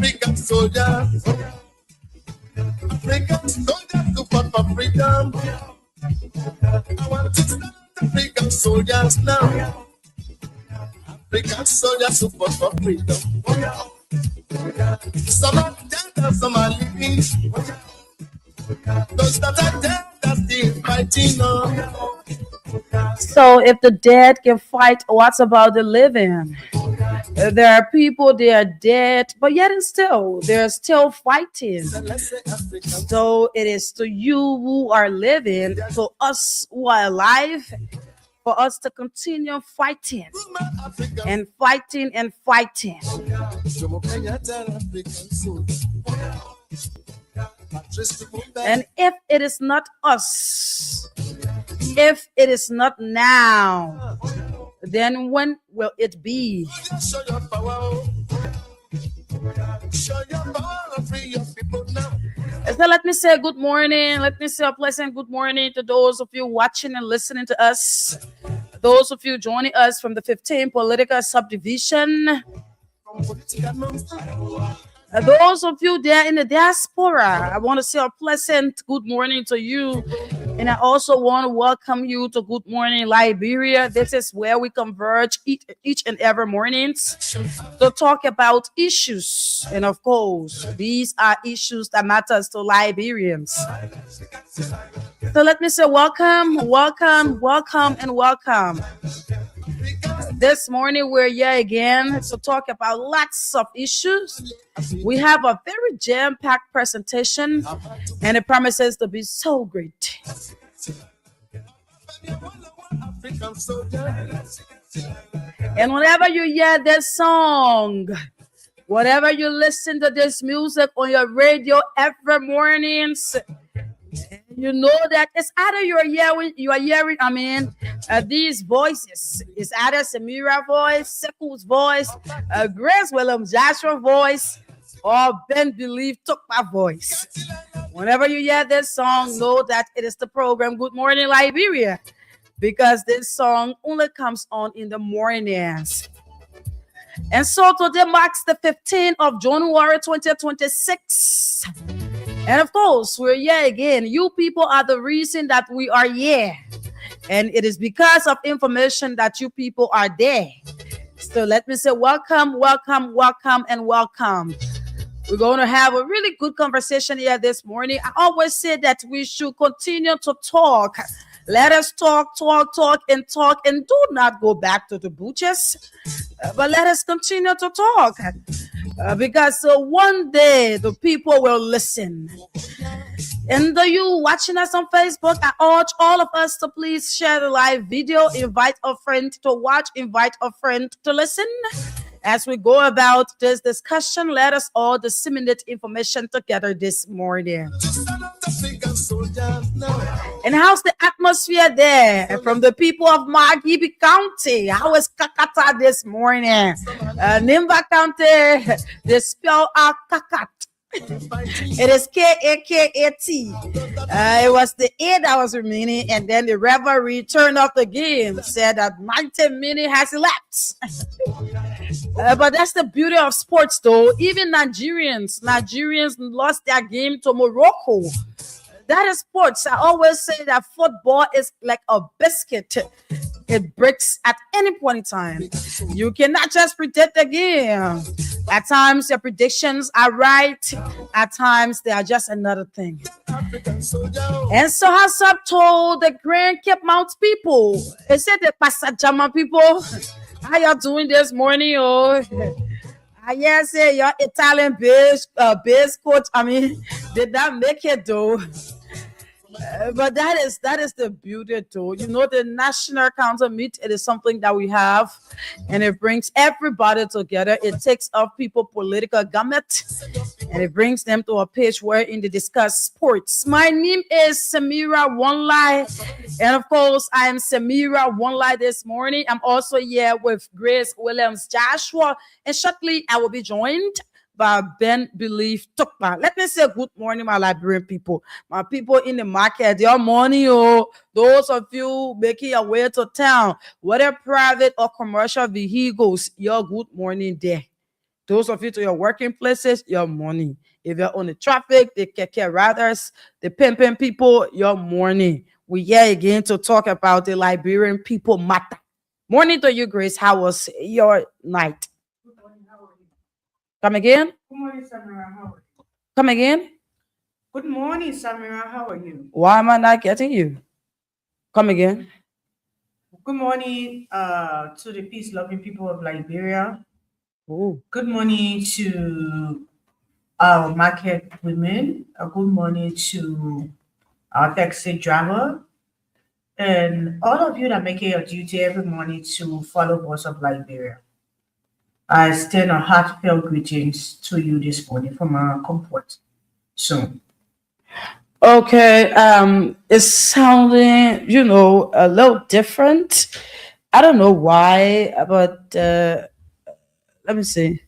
African soldiers, African soldiers to fight for freedom. I want to stand African soldiers now. African soldiers to fight for freedom. Some are dead and some are living. Those that are dead are still fighting on. So if the dead can fight, what about the living? There are people, they are dead, but yet and still, they're still fighting. So it is to you who are living, to us who are alive, for us to continue fighting and fighting and fighting. And if it is not us, if it is not now, then when will it be? So let me say good morning. Let me say a pleasant good morning to those of you watching and listening to us. Those of you joining us from the 15th Political Subdivision. Those of you there in the diaspora, I want to say a pleasant good morning to you. And I also want to welcome you to Good Morning Liberia. This is where we converge each and every morning to talk about issues. And of course, these are issues that matters to Liberians. So let me say welcome, welcome, welcome, and welcome. This morning we're here again to talk about lots of issues. We have a very jam-packed presentation and it promises to be so great. And whenever you hear this song, whenever you listen to this music on your radio every mornings, you know that it's either you are hearing, these voices. It's either Samira voice, Seku's voice, Grace Williams Joshua voice, or Ben Believe Tukpa voice. Whenever you hear this song, know that it is the program Good Morning Liberia, because this song only comes on in the mornings. And so today marks the 15th of January 2026. And of course, we're here again. You people are the reason that we are here. And it is because of information that you people are there. So let me say welcome, welcome, welcome, and welcome. We're going to have a really good conversation here this morning. I always say that we should continue to talk. Let us talk, and do not go back to the butchers. But let us continue to talk. Because one day the people will listen. And you watching us on Facebook, I urge all of us to please share the live video, invite a friend to watch, invite a friend to listen. As we go about this discussion, let us all disseminate information together this morning. And how's the atmosphere there from the people of Margibi County? How is Kakata this morning? Nimba County, they spell out Kakat. It is K-A-K-A-T. It was the A that was remaining, and then the referee turned off the game, said that 90 minutes has elapsed. But that's the beauty of sports, though. Even Nigerians lost their game to Morocco. That is sports. I always say that football is like a biscuit. It breaks at any point in time. You cannot just predict the game. At times, your predictions are right. At times, they are just another thing. And so, Hassab told the Grand Cape Mount people, he said the Pasajama people, how y'all doing this morning? Oh, I say your Italian base coach. Did not make it though. But that is the beauty too. You know, the National Council meet, it is something that we have, and it brings everybody together. It takes off people political gamut, and it brings them to a page wherein they discuss sports. My name is Samira Onelai, and of course, I am Samira Onelai this morning. I'm also here with Grace Williams Joshua, and shortly I will be joined by Ben Believe Tukpa. Let me say good morning, my Liberian people. My people in the market, your morning, those of you making your way to town, whether private or commercial vehicles, your good morning there. Those of you to your working places, your morning. If you're on the traffic, the keke riders, the pimping people, your morning. We here again to talk about the Liberian people matter. Morning to you, Grace. How was your night? Come again? Good morning, Samira. How are you? Come again? Good morning, Samira. How are you? Why am I not getting you? Come again? Good morning to the peace-loving people of Liberia. Oh, Good morning to our market women. Good morning to our taxi driver. And all of you that make it your duty every morning to follow Voice of Liberia. I extend our heartfelt greetings to you this morning from our comfort zone. okay. It's sounding, a little different. I don't know why, but let me see.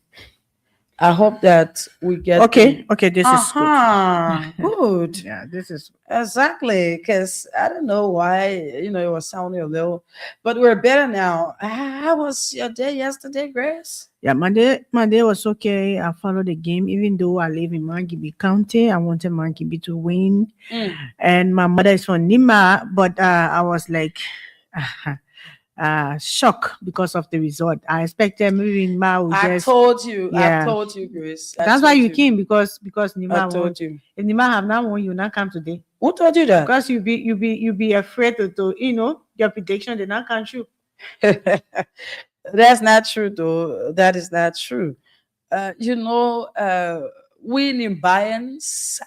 I hope that we get Okay, the. okay, this Uh is good. huh. Good. Yeah, this is Exactly. Because I don't know why, it was sounding a little, but we're better now. How was your day yesterday, Grace? yeah. My day was okay. I followed the game, even though I live in Mangibi County. I wanted Mangibi to win, Mm. and my mother is from Nima, but I was like shocked because of the result. I expected maybe Nima would just I yeah. told you, Grace. I That's why told you you. came because I Nima won. told you. If Nima have not won, you not come today Who told you that? because you be afraid to your prediction did not come true. That's not true, though. That is not true. We in Bayans,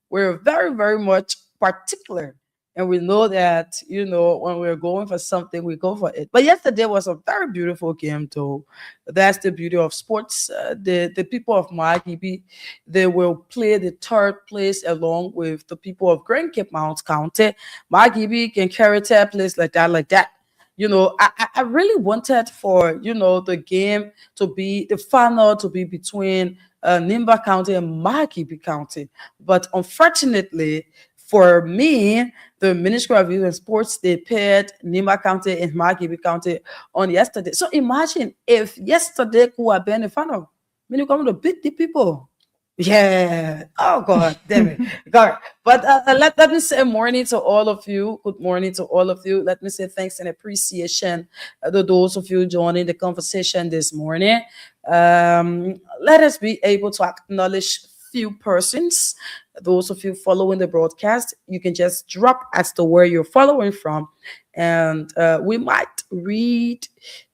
we're very, very much particular. And we know that, when we're going for something, we go for it. But yesterday was a very beautiful game, though. That's the beauty of sports. The people of Margibi, they will play the third place along with the people of Grand Cape Mount County. Margibi can carry third place like that, like that. I really wanted for, the game to be, the final to be between Nimba County and Margibi County. But unfortunately, for me, the Ministry of Youth and Sports, they paired Nima County and Margibi County on yesterday. So imagine if yesterday could have been the final. When you come to beat the people. Yeah. Oh God, damn it. God. But let me say morning to all of you. Good morning to all of you. Let me say thanks and appreciation to those of you joining the conversation this morning. Let us be able to acknowledge few persons. Those of you following the broadcast, you can just drop as to where you're following from, and we might read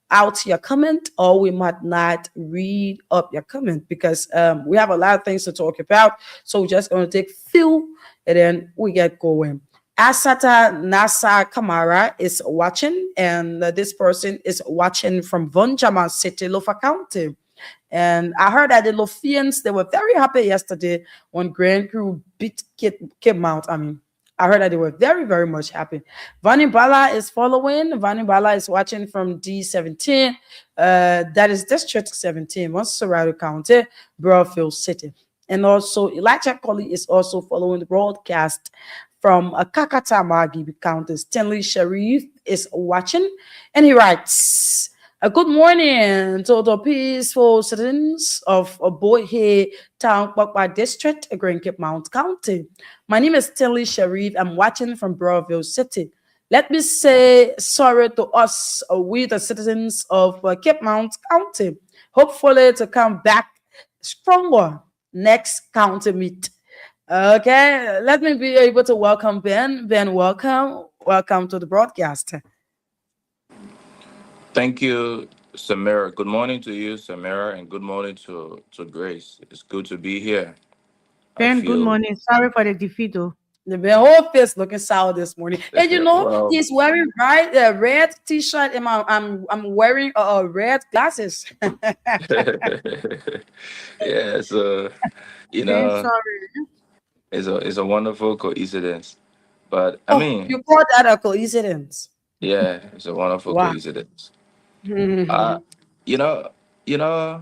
out your comment or we might not read up your comment because we have a lot of things to talk about. So we're just going to take few and then we get going. Asata Nasa Kamara is watching, and this person is watching from Vonjama City, Lofa County. And I heard that the Lofians, they were very happy yesterday when Grand Crew beat Cape Mount. I mean, I heard that they were very, very much happy. Vani Bala is following. Vani Bala is watching from D17. That is District 17, Montserrat County, Broadfield City. And also, Elijah Colley is also following the broadcast from Kakata Margibi County. Stanley Sharif is watching, and he writes, good morning to the peaceful citizens of Boyhe Town, Bakba District, Grand Cape Mount County. My name is Stanley Sharif. I'm watching from Broadville City. Let me say sorry to us, we the citizens of Cape Mount County. Hopefully to come back stronger next county meet. Okay, let me be able to welcome Ben. Ben, welcome. Welcome to the broadcast. Thank you, Samira. Good morning to you, Samira, and good morning to Grace. It's good to be here. I Ben, good feel morning. Sorry for the defeat, though. The whole face looking sour this morning. And well. he's wearing a red t-shirt and I'm wearing red glasses. Yeah, so you Ben, know, sorry. it's a wonderful coincidence. But I Oh, mean, you call that a coincidence. yeah, it's a wonderful Wow. coincidence. Uh, you know, you know,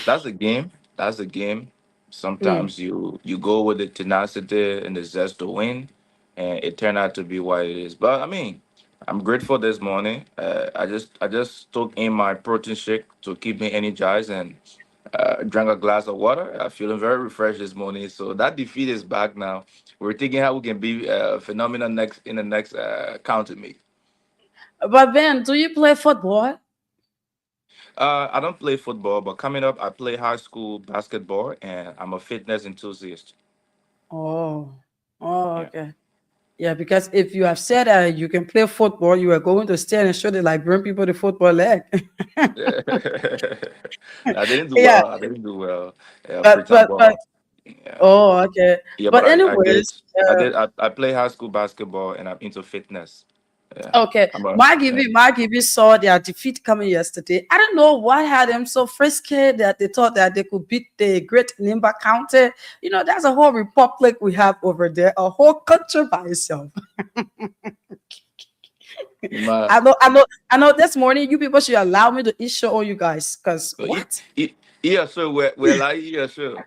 that's a game. That's a game. Mm. Sometimes you go with the tenacity and the zest to win, and it turned out to be what it is. But I mean, I'm grateful this morning. I just took in my protein shake to keep me energized and drank a glass of water. I'm feeling very refreshed this morning. So that defeat is back now. We're thinking how we can be phenomenal next in the next county meet. But Ben, do you play football? I don't play football, but coming up, I play high school basketball, and I'm a fitness enthusiast. Oh, oh, Yeah. okay. Yeah, because if you have said that you can play football, you are going to stand and show the Liberian people the football leg. Yeah. I didn't do Yeah, well. I didn't do well. but African but ball. Yeah. oh, okay. Yeah, but But I did. anyways, I play high school basketball and I'm into fitness. Yeah. okay, I'm a Mark yeah. Gibby, Mark Gibby saw their defeat coming yesterday. I don't know what had them so frisky that they thought that they could beat the great Nimba County. You know, that's a whole republic we have over there, a whole country by itself. My, I know. This morning, you people should allow me to eat show on you guys. Cause what? yeah, sure. We're like, yeah, sure.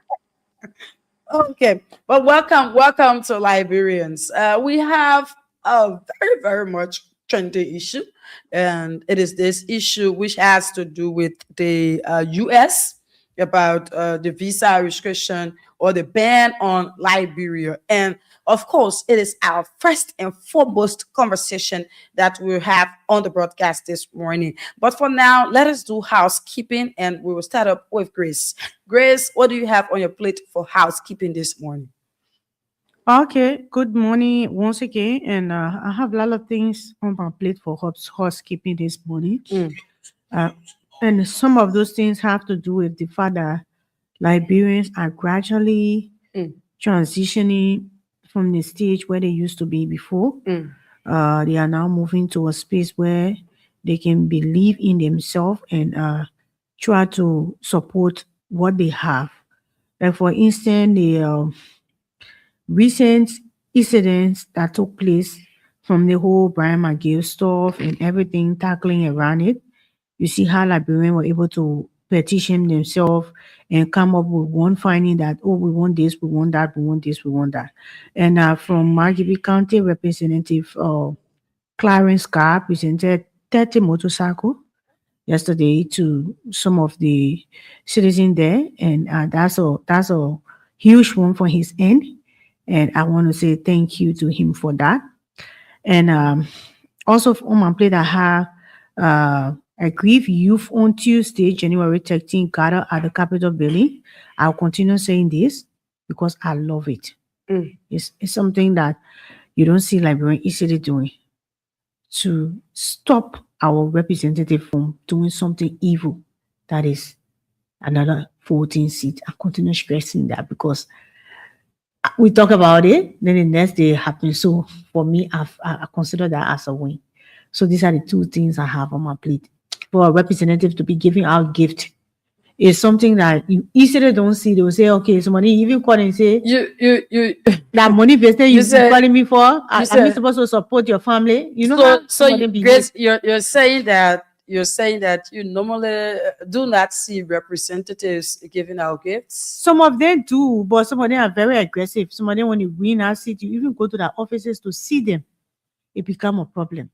Okay, well, welcome to Liberians. We have a very, very much trendy issue, and it is this issue which has to do with the U.S. about the visa restriction or the ban on Liberia, and of course, it is our first and foremost conversation that we'll have on the broadcast this morning. But for now, let us do housekeeping, and we will start up with Grace. Grace, what do you have on your plate for housekeeping this morning? Okay, good morning once again, and I have a lot of things on my plate for housekeeping this morning. Mm, Uh, and some of those things have to do with the fact that Liberians are gradually mm, transitioning from the stage where they used to be before. mm. They are now moving to a space where they can believe in themselves and try to support what they have. Like for instance, the recent incidents that took place from the whole Brian McGill stuff and everything tackling around it, you see how Liberians were able to petition themselves and come up with one finding that, oh, we want this, we want that, we want this, we want that. And from Margibi County Representative Clarence Carr presented 30 motorcycle yesterday to some of the citizens there, and that's a huge one for his end, and I want to say thank you to him for that. And also on my plate, I have a grief youth on Tuesday, January 13th, gather at the Capitol building. I'll continue saying this because I love it. Mm. It's something that you don't see Liberian easily doing to stop our representative from doing something evil that is another 14 seat. I continue stressing that because we talk about it, then the next day it happens. So for me, I consider that as a win. So these are the two things I have on my plate. For a representative to be giving out gift is something that you easily don't see. They will say, okay, somebody even call and say, You that money business you you said calling me for, am I said supposed to support your family? You know so how so somebody you, behave. Grace, you're saying that you normally do not see representatives giving out gifts. Some of them do, but some of them are very aggressive. Some of them, when you win our seat, you even go to their offices to see them. It become a problem,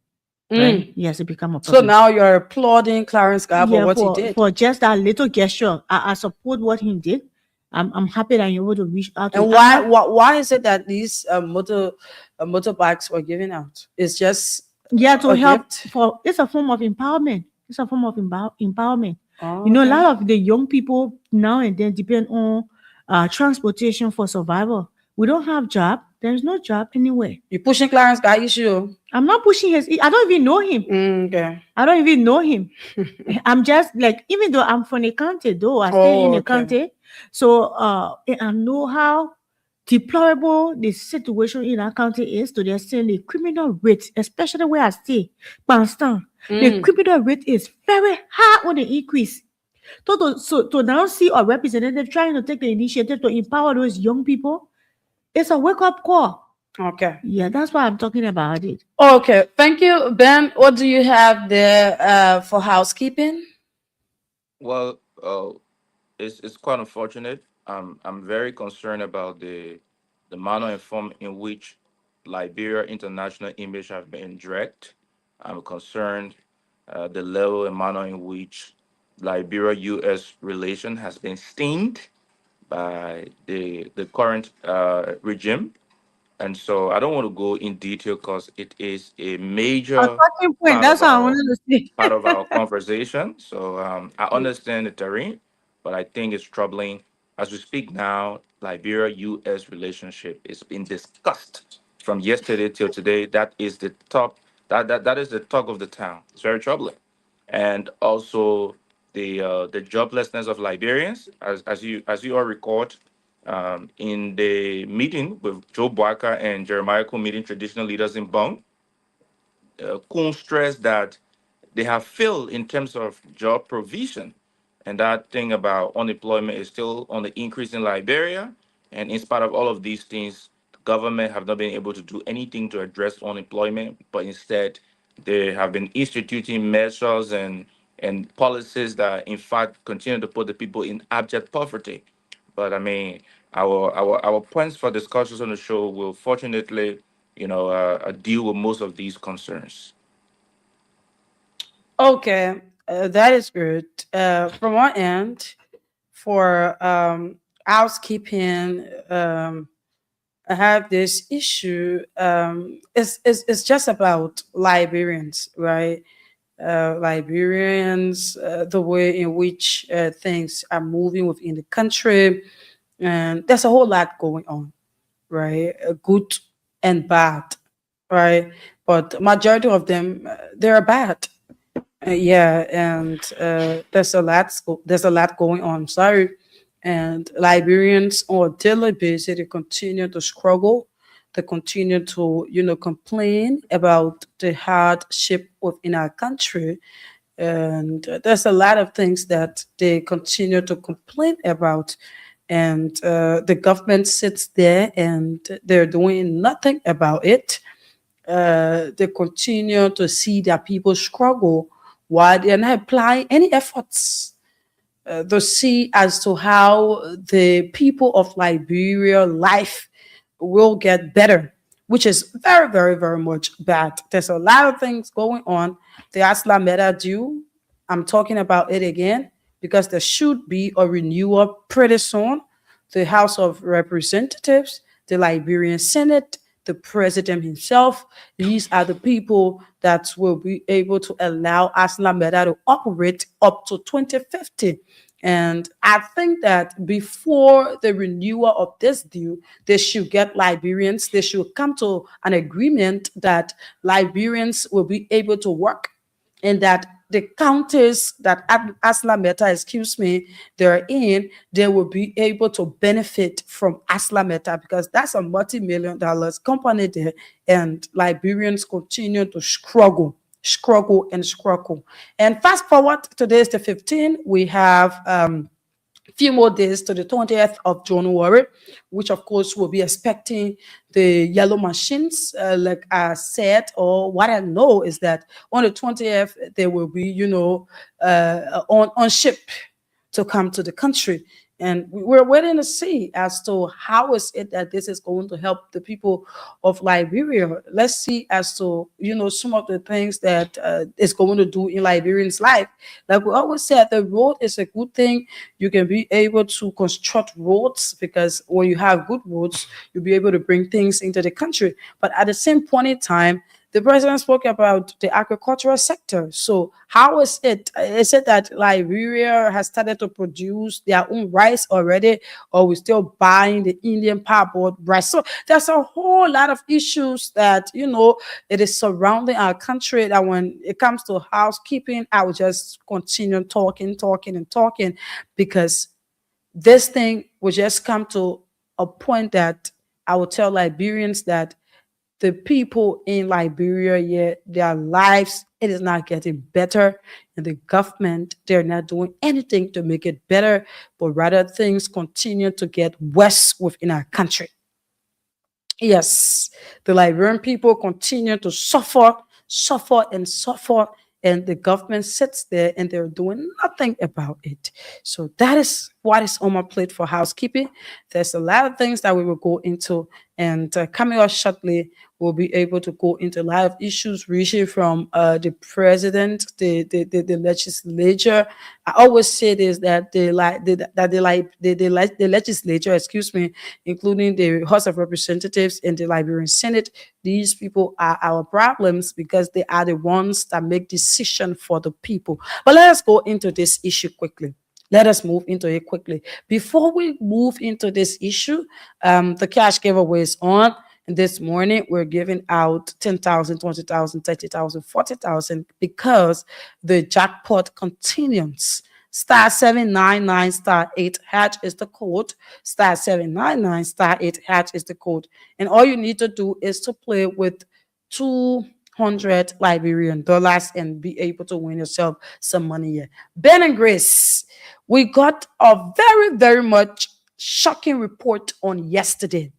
right? Mm. Yes, it become a So problem. now you're applauding Clarence Gar for Yeah, what he for did. just that little gesture, I support what he did. I'm happy that you're able to reach out to And him. why is it that these motorbikes were given out? It's just Yeah, to a help gift. for it's a form of empowerment. It's a form of empowerment. Oh, You know, a okay. lot of the young people now and then depend on transportation for survival. We don't have job. There's no job anywhere. You're pushing Clarence Gar issue. I'm not pushing his. I don't even know him. Okay. I don't even know him. I'm just like, even though I'm from the county, though I stay in Oh, the okay. county, so I know how deplorable the situation in our county is to the extent the criminal rate, especially where I stay, Panston, the Mm. criminal rate is very high on the increase. So to now see a representative trying to take the initiative to empower those young people, it's a wake up call. Okay. Yeah, that's why I'm talking about it. Okay. Thank you, Ben. What do you have there for housekeeping? Well, it's quite unfortunate. I'm very concerned about the manner and form in which Liberia international image have been dragged. I'm concerned the level and manner in which Liberia U.S. relation has been stained by the current regime. And so I don't want to go in detail because it is a A major talking point. part That's of what I our wanted to say. conversation. So I understand the terrain, but I think it's troubling. As we speak now, Liberia U.S. relationship is being discussed from yesterday till today, that is the top. That is the talk of the town. It's very troubling, and also the joblessness of Liberians, as you all record, in the meeting with Joe Boakai and Jeremiah Koo meeting traditional leaders in Bong. Kun stressed that they have failed in terms of job provision. And that thing about unemployment is still on the increase in Liberia. And in spite of all of these things, the government have not been able to do anything to address unemployment, but instead they have been instituting measures and policies that in fact continue to put the people in abject poverty. But I mean, our points for discussions on the show will fortunately, deal with most of these concerns. Okay, that is good. From our end, for housekeeping, I have this issue. It's just about Liberians, right? Liberians, the way in which things are moving within the country, and there's a whole lot going on, right? Good and bad, right? But majority of them, they're bad. Yeah, and there's a lot going on. Sorry, and Liberians on a daily basis they continue to struggle. They continue to complain about the hardship within our country, and there's a lot of things that they continue to complain about. And the government sits there and they're doing nothing about it. They continue to see that people struggle while they're not applying any efforts to see as to how the people of Liberia life will get better, which is very, very, very much bad. There's a lot of things going on. The Asla Meta due. I'm talking about it again because there should be a renewal pretty soon. The House of Representatives, the Liberian Senate, the president himself. These are the people that will be able to allow Asla Meta to operate up to 2050. And I think that before the renewal of this deal, they should get Liberians, they should come to an agreement that Liberians will be able to work and that the counties that Asla Meta, excuse me, they're in, they will be able to benefit from Asla Meta because that's a multi-million dollars company there, and Liberians continue to struggle and struggle. And fast forward, today is the 15th. We have few more days to the 20th of January, which of course will be expecting the yellow machines. Like I said, or what I know is that on the 20th, there will be, on ship to come to the country. And we're waiting to see as to how is it that this is going to help the people of Liberia. Let's see as to some of the things that is going to do in Liberians' life. Like we always said, the road is a good thing. You can be able to construct roads because when you have good roads, you'll be able to bring things into the country. But at the same point in time, the president spoke about the agricultural sector. So how is it? Is it that Liberia has started to produce their own rice already, or we still buying the Indian parboiled rice? So there's a whole lot of issues that it is surrounding our country. That when it comes to housekeeping, I will just continue talking and talking because this thing will just come to a point that I will tell Liberians that the people in Liberia, yeah, their lives, it is not getting better. And the government, they're not doing anything to make it better, but rather things continue to get worse within our country. Yes, the Liberian people continue to suffer, and the government sits there and they're doing nothing about it. So that is what is on my plate for housekeeping. There's a lot of things that we will go into, and coming up shortly, we'll be able to go into a lot of issues reaching from the president, the legislature. I always say this that the legislature, excuse me, including the House of Representatives and the Liberian Senate, these people are our problems because they are the ones that make decisions for the people. But let us go into this issue quickly. Let us move into it quickly. Before we move into this issue, the cash giveaway is on. And this morning, we're giving out 10,000, 20,000, 30,000, 40,000 because the jackpot continues. Star 799 star 8 hatch is the code. Star 799 star 8 hatch is the code. And all you need to do is to play with 200 Liberian dollars and be able to win yourself some money here. Ben and Grace, we got a very, very much shocking report on yesterday.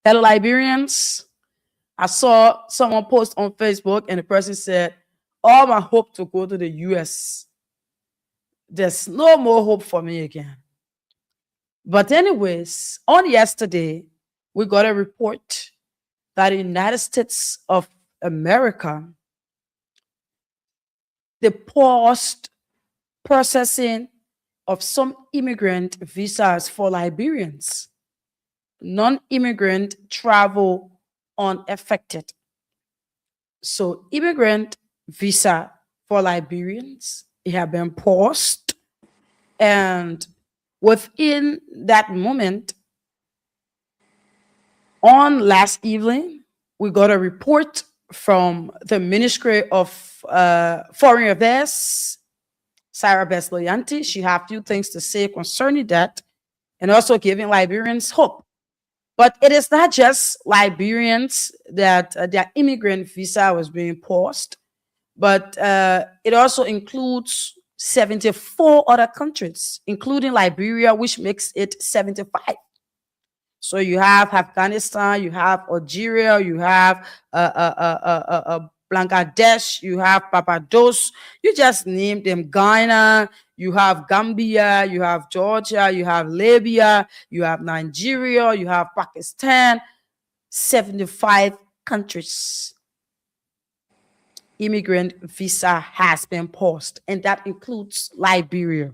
Hello, Liberians. I saw someone post on Facebook and the person said, all my hope to go to the US. There's no more hope for me again. But anyways, on yesterday, we got a report that the United States of America, they paused processing of some immigrant visas for Liberians. Non-immigrant travel unaffected. So immigrant visa for Liberians, it have been paused. And within that moment, on last evening, we got a report from the Ministry of Foreign Affairs, Sarah Besloyanti. She had a few things to say concerning that and also giving Liberians hope. But it is not just Liberians that their immigrant visa was being paused, but it also includes 74 other countries, including Liberia, which makes it 75. So you have Afghanistan, you have Algeria, you have Bangladesh, you have Barbados. You just name them. Ghana, you have Gambia, you have Georgia, you have Libya, you have Nigeria, you have Pakistan. 75 countries. Immigrant visa has been paused, and that includes Liberia.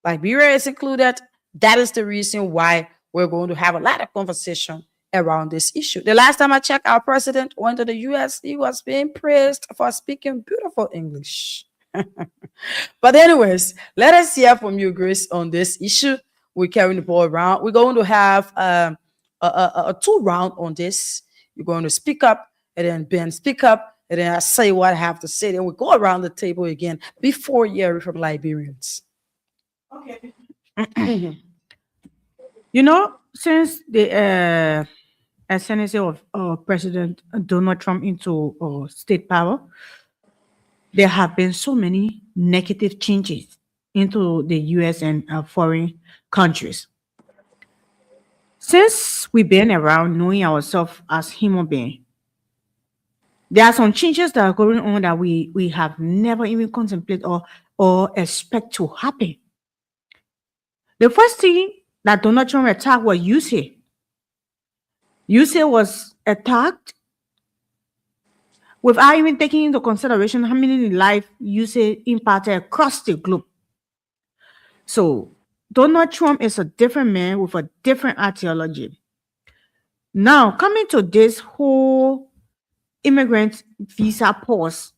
Liberia is included. That is the reason why we're going to have a lot of conversation around this issue. The last time I checked, our president went to the US. He was being praised for speaking beautiful English. But anyways, let us hear from you, Grace, on this issue. We're carrying the ball around. We're going to have a two round on this. You're going to speak up, and then Ben speak up, and then I say what I have to say. Then we go around the table again before hearing from Liberians. Okay. You know, since the ascendancy of President Donald Trump into state power, there have been so many negative changes into the U.S. and foreign countries. Since we've been around knowing ourselves as human beings, there are some changes that are going on that we have never even contemplated or expect to happen. The first thing that Donald Trump attacked was USA. USA was attacked without even taking into consideration how many lives USA impacted across the globe. So Donald Trump is a different man with a different ideology. Now, coming to this whole immigrant visa pause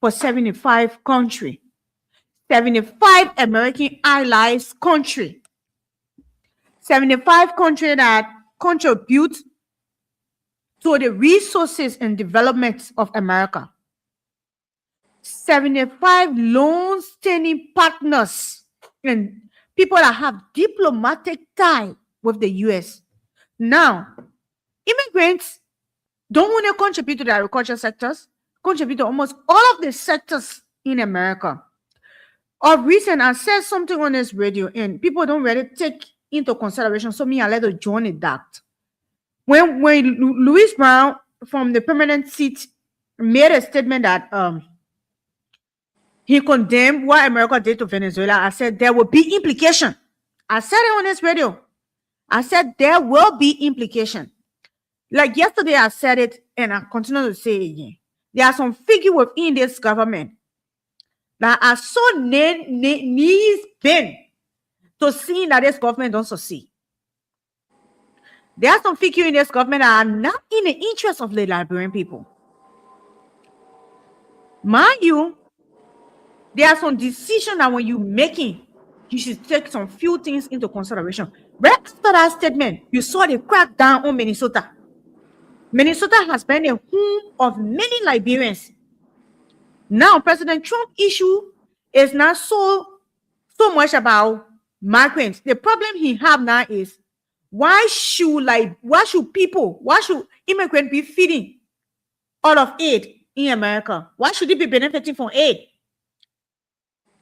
for 75 countries, 75 American allies country, 75 countries that contribute to the resources and development of America. 75 long-standing partners and people that have diplomatic tie with the U.S. Now, immigrants don't want to contribute to the agriculture sectors, contribute to almost all of the sectors in America. Of recent, I said something on this radio, and people don't really take into consideration, so me, I let to join it that. When Louis Brown from the permanent seat made a statement that he condemned what America did to Venezuela, I said there will be implication. I said it on this radio. I said there will be implication. Like yesterday, I said it, and I continue to say it again. There are some figures within this government that are so knees bent to seeing that this government don't succeed. There are some figures in this government that are not in the interest of the Liberian people. Mind you, there are some decisions that when you're making, you should take some few things into consideration. Right after that statement, you saw the crackdown on Minnesota. Minnesota has been a home of many Liberians. Now, President Trump issue is not so much about migrants. The problem he have now is why should immigrants be feeding all of aid in America? Why should they be benefiting from aid?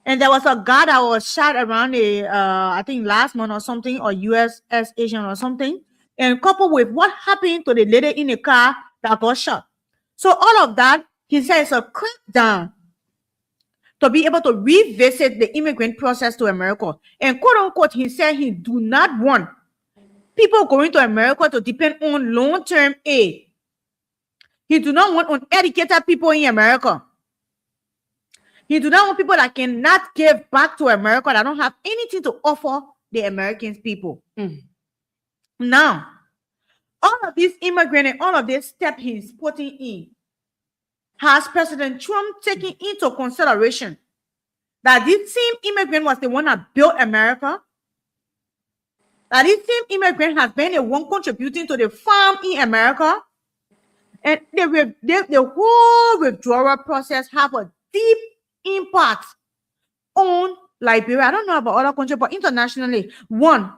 And there was a guy that was shot around I think last month or something, or USS Asian or something, and coupled with what happened to the lady in the car that got shot. So all of that, he says, a crackdown to be able to revisit the immigrant process to America. And quote unquote, he said he do not want people going to America to depend on long-term aid. He do not want uneducated people in America. He do not want people that cannot give back to America, that don't have anything to offer the American people. Now, all of these immigrants and all of this step he's putting in, has President Trump taken into consideration that this same immigrant was the one that built America? That this same immigrant has been the one contributing to the farm in America? And the whole withdrawal process have a deep impact on Liberia. I don't know about other countries, but internationally, one,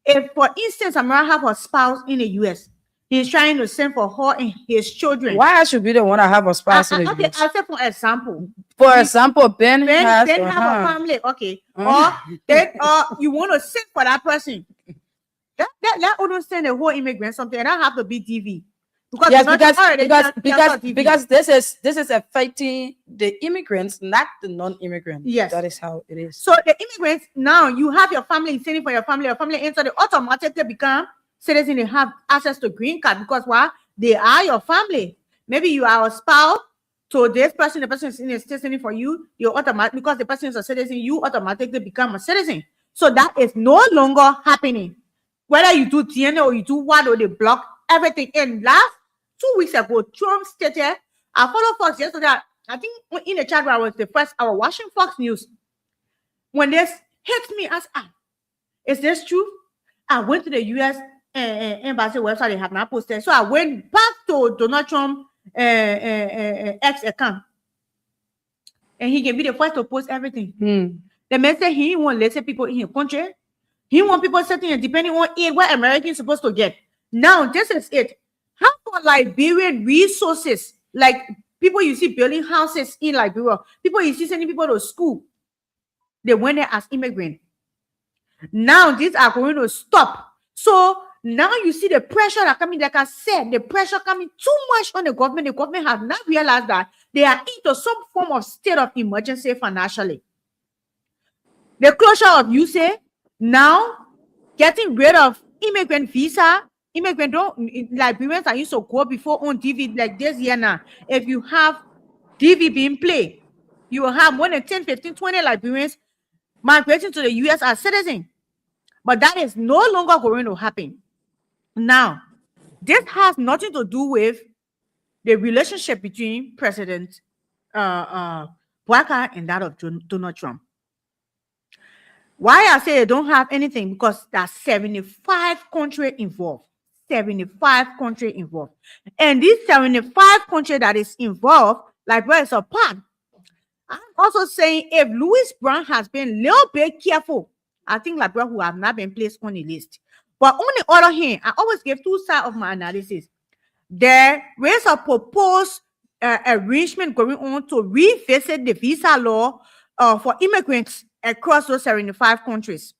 if for instance, America have a spouse in the US, he's trying to send for her and his children. Why I should be the one that have a spouse in the Okay, US? I'll say for example. For example, Ben has have a family, okay. Or then you want to send for that person. That wouldn't send the whole immigrant something, and that have to be DV. Because this is affecting the immigrants, not the non-immigrants. Yes, that is how it is. So the immigrants, now you have your family sending for your family enter, they automatically become citizens. They have access to green card because why? They are your family. Maybe you are a spouse to this person, the person is in a citizen for you. You automatically, because the person is a citizen, you automatically become a citizen. So that is no longer happening. Whether you do DNA or you do what, or they block everything. And last 2 weeks ago, Trump stated, I followed Fox yesterday. I think in the chat where I was I was watching Fox News. When this hit me, I said, is this true? I went to the US embassy website, they have not posted. So I went back to Donald Trump X account. And he can be the first to post everything. The man said he won't let people in his country. He want people sitting and depending on aid what Americans supposed to get. Now, this is it. How for Liberian resources, like people you see building houses in Liberia, people you see sending people to school, they went there as immigrants. Now, these are going to stop. So now you see the pressure that coming, like I said, the pressure coming too much on the government. The government has not realized that they are into some form of state of emergency financially. The closure of USAID, now getting rid of immigrant visa. Liberians are used to go before on DV like this year now. If you have DV being played, you will have more than 10, 15, 20 Liberians migrating to the US as citizens. But that is no longer going to happen. Now, this has nothing to do with the relationship between President Barack and that of Donald Trump. Why I say they don't have anything? Because there are 75 countries involved. 75 countries involved. And these 75 countries that is involved, Liberia is a part. I'm also saying if Louis Brown has been a little bit careful, I think Liberia would have not been placed on the list. But on the other hand, I always give two sides of my analysis. There is a proposed arrangement going on to revisit the visa law for immigrants across those 75 countries.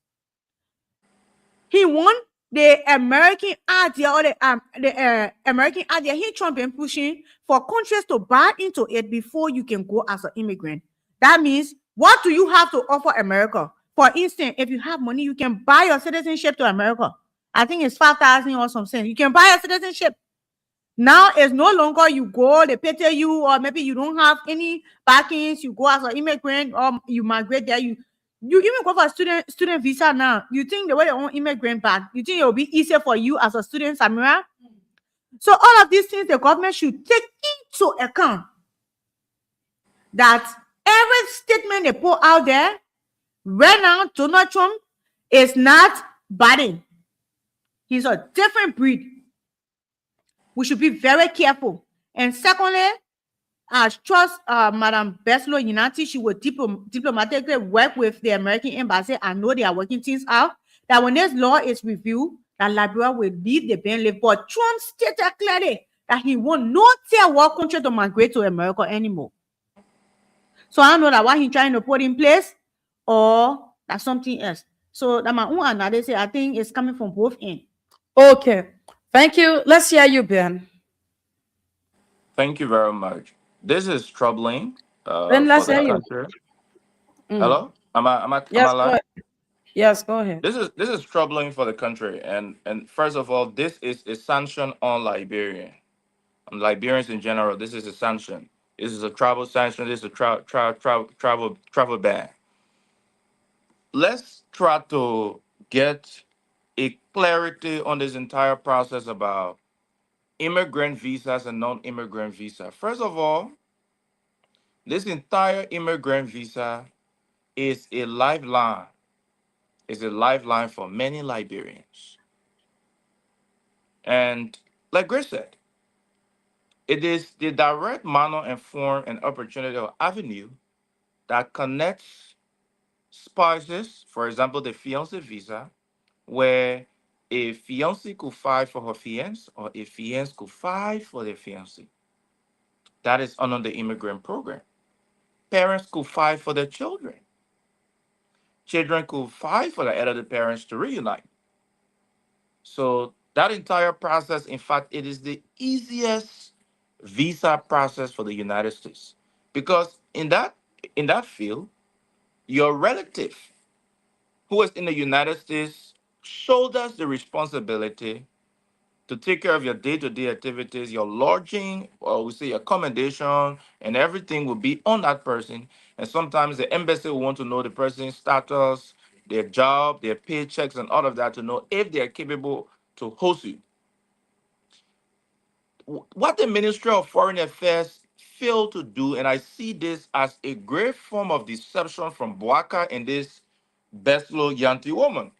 He won the American idea, or the American idea he Trump been pushing for countries to buy into it before you can go as an immigrant. That means, what do you have to offer America? For instance, if you have money, you can buy your citizenship to America. I think it's 5,000 or something. You can buy a citizenship. Now it's no longer you go, they pay you, or maybe you don't have any backings, you go as an immigrant, or you migrate there, you even go for a student visa now. You think the way they want immigrant back, you think it will be easier for you as a student, Samira? So all of these things the government should take into account. That every statement they put out there, right now, Donald Trump is not biting. He's a different breed. We should be very careful. And secondly, I trust Madam Beslo Yanati. She will diplomatically work with the American embassy. I know they are working things out. That when this law is reviewed, that Liberia will leave the ban live. But Trump stated clearly that he won't no tier world country to migrate to America anymore. So I don't know that what he's trying to put in place or that's something else. So that my own analysis, I think, is coming from both ends. Okay. Thank you. Let's hear you, Ben. Thank you very much. This is troubling Ben, for let's the hear you. country. Mm. Hello, am I Yes, go live? ahead. Yes, go ahead. This is troubling for the country, and first of all, this is a sanction on Liberia, on Liberians in general. This is a sanction. This is a travel sanction. This is a travel ban. Let's try to get a clarity on this entire process about immigrant visas and non-immigrant visa. First of all, this entire immigrant visa is a lifeline. Is a lifeline for many Liberians. And like Grace said, it is the direct manner and form and opportunity or avenue that connects spouses, for example, the fiancé visa, where a fiancé could file for her fiancé or a fiancé could file for the fiancé. That is under the immigrant program. Parents could file for their children. Children could file for the elderly parents to reunite. So that entire process, in fact, it is the easiest visa process for the United States because in that field, your relative who is in the United States shoulders the responsibility to take care of your day-to-day activities, your lodging, or we say accommodation, and everything will be on that person. And sometimes the embassy will want to know the person's status, their job, their paychecks, and all of that to know if they are capable to host you. What the Ministry of Foreign Affairs failed to do, and I see this as a great form of deception from Boaka and this Beslo Yanti woman.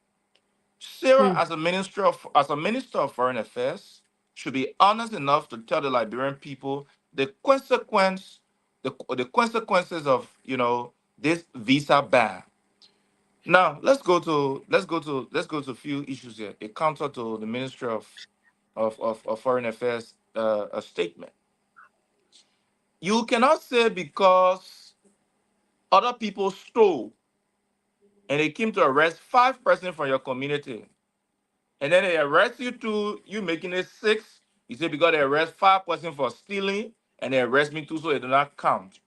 Sarah, Mm. as a minister of foreign affairs, should be honest enough to tell the Liberian people the consequences of this visa ban. Now let's go to a few issues here. A counter to the Ministry of Foreign Affairs a statement. You cannot say because other people stole and they came to arrest 5 persons from your community, and then they arrest you too, you making it six. You say because they arrest 5 persons for stealing and they arrest me too, so it do not count.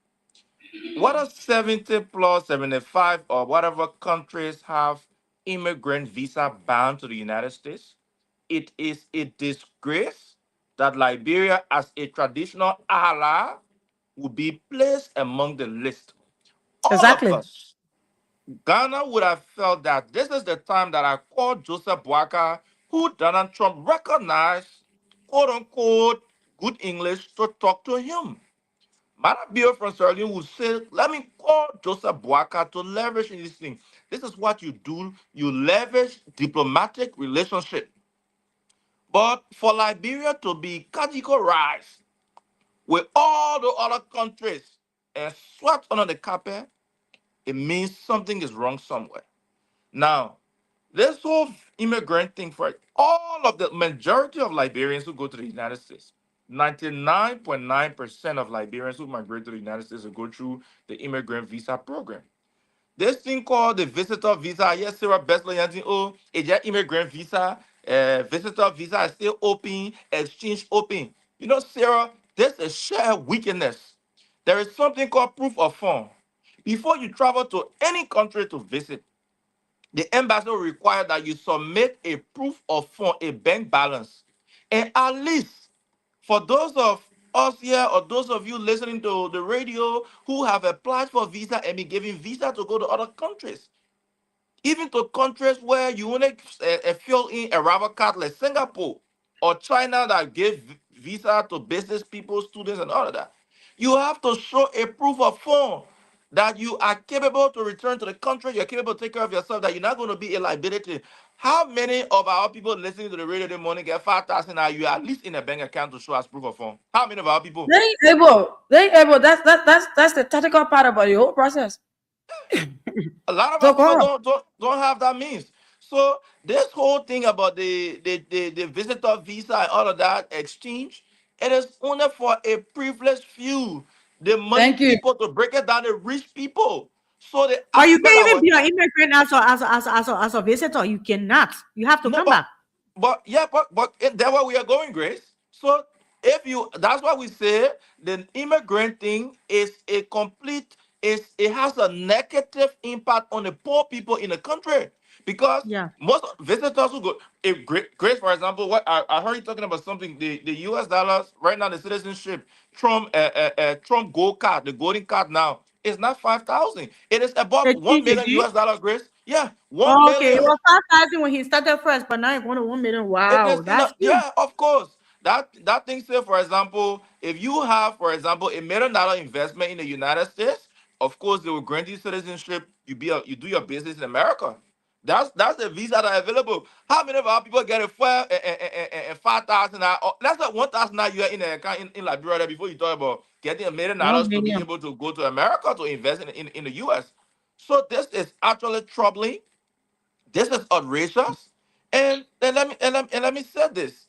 What are 70 plus 75 or whatever countries have immigrant visa banned to the United States? It is a disgrace that Liberia, as a traditional ally, will be placed among the list. All of Exactly. us, Ghana would have felt that this is the time that I called Joseph Boaka, who Donald Trump recognized, quote unquote, good English, to talk to him. Marabio from Sierra Leone would say, let me call Joseph Boaka to leverage in this thing. This is what you do. You leverage diplomatic relationship. But for Liberia to be categorized with all the other countries and swept under the carpet, it means something is wrong somewhere. Now, this whole immigrant thing for all of the majority of Liberians who go to the United States, 99.9% of Liberians who migrate to the United States will go through the immigrant visa program. This thing called the visitor visa, yes, Sarah Bessler, oh, it's just immigrant visa, visitor visa is still open, exchange open. You know, Sarah, there's a shared weakness. There is something called proof of fund. Before you travel to any country to visit, the embassy will require that you submit a proof of fund, a bank balance. And at least for those of us here or those of you listening to the radio who have applied for visa and been given visa to go to other countries, even to countries where you want to fill in a rubber card like Singapore or China that give visa to business people, students, and all of that, you have to show a proof of fund. that you are capable to return to the country, you're capable to take care of yourself, that you're not going to be a liability. How many of our people listening to the radio this morning get 5,000 now? You are at least in a bank account to show as proof of fund. How many of our people? They ain't able. They ain't able. That's the technical part about the whole process. A lot of So our go people on. don't have that means. So this whole thing about the visitor visa and all of that exchange, it is only for a privileged few, the money Thank you. people, to break it down, the rich people. So the But you aspect can't I even was be an immigrant as a visitor. You cannot. You have to no, come back. but yeah, that's where we are going, Grace. So if you, that's why we say the immigrant thing is a complete, is it has a negative impact on the poor people in the country, because Yeah. most visitors who go, if Grace, for example, what I heard you talking about something, the U.S. dollars right now, the citizenship, Trump gold card, the golden card now is not 5,000. It is above They 1 changed million again. U.S. dollars, Grace. Yeah, 1 Oh, okay. It million. was 5,000 when he started first, but now it's going to 1 million. It is Wow, in that's a, huge. yeah, of course. That thing say, for example, if you have, for example, $1 million investment in the United States, of course they will grant you citizenship. You do your business in America. That's the visa that are available. How many of our people get a 5,000? Let's say 1,000 you are in the account in Liberia there before you talk about getting $1 million One to be million. able to go to America to invest in the US. So this is actually troubling. This is outrageous. And let me say this.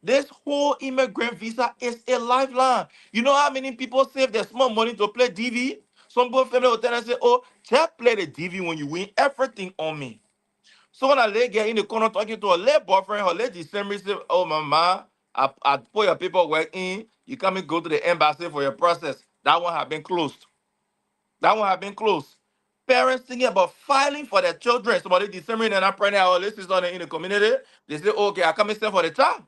This whole immigrant visa is a lifeline. You know how many people save their small money to play DV? Some people family will tell and say, "Oh, just play the DV when you win everything on me." So when a lady get in the corner talking to a late boyfriend, her late December say, "Oh, mama, I put your paperwork in. You come and go to the embassy for your process." That one have been closed. That one have been closed. Parents thinking about filing for their children. Somebody December and I'm pregnant, or this is on in the community. They say, "Okay, I come and send for the child."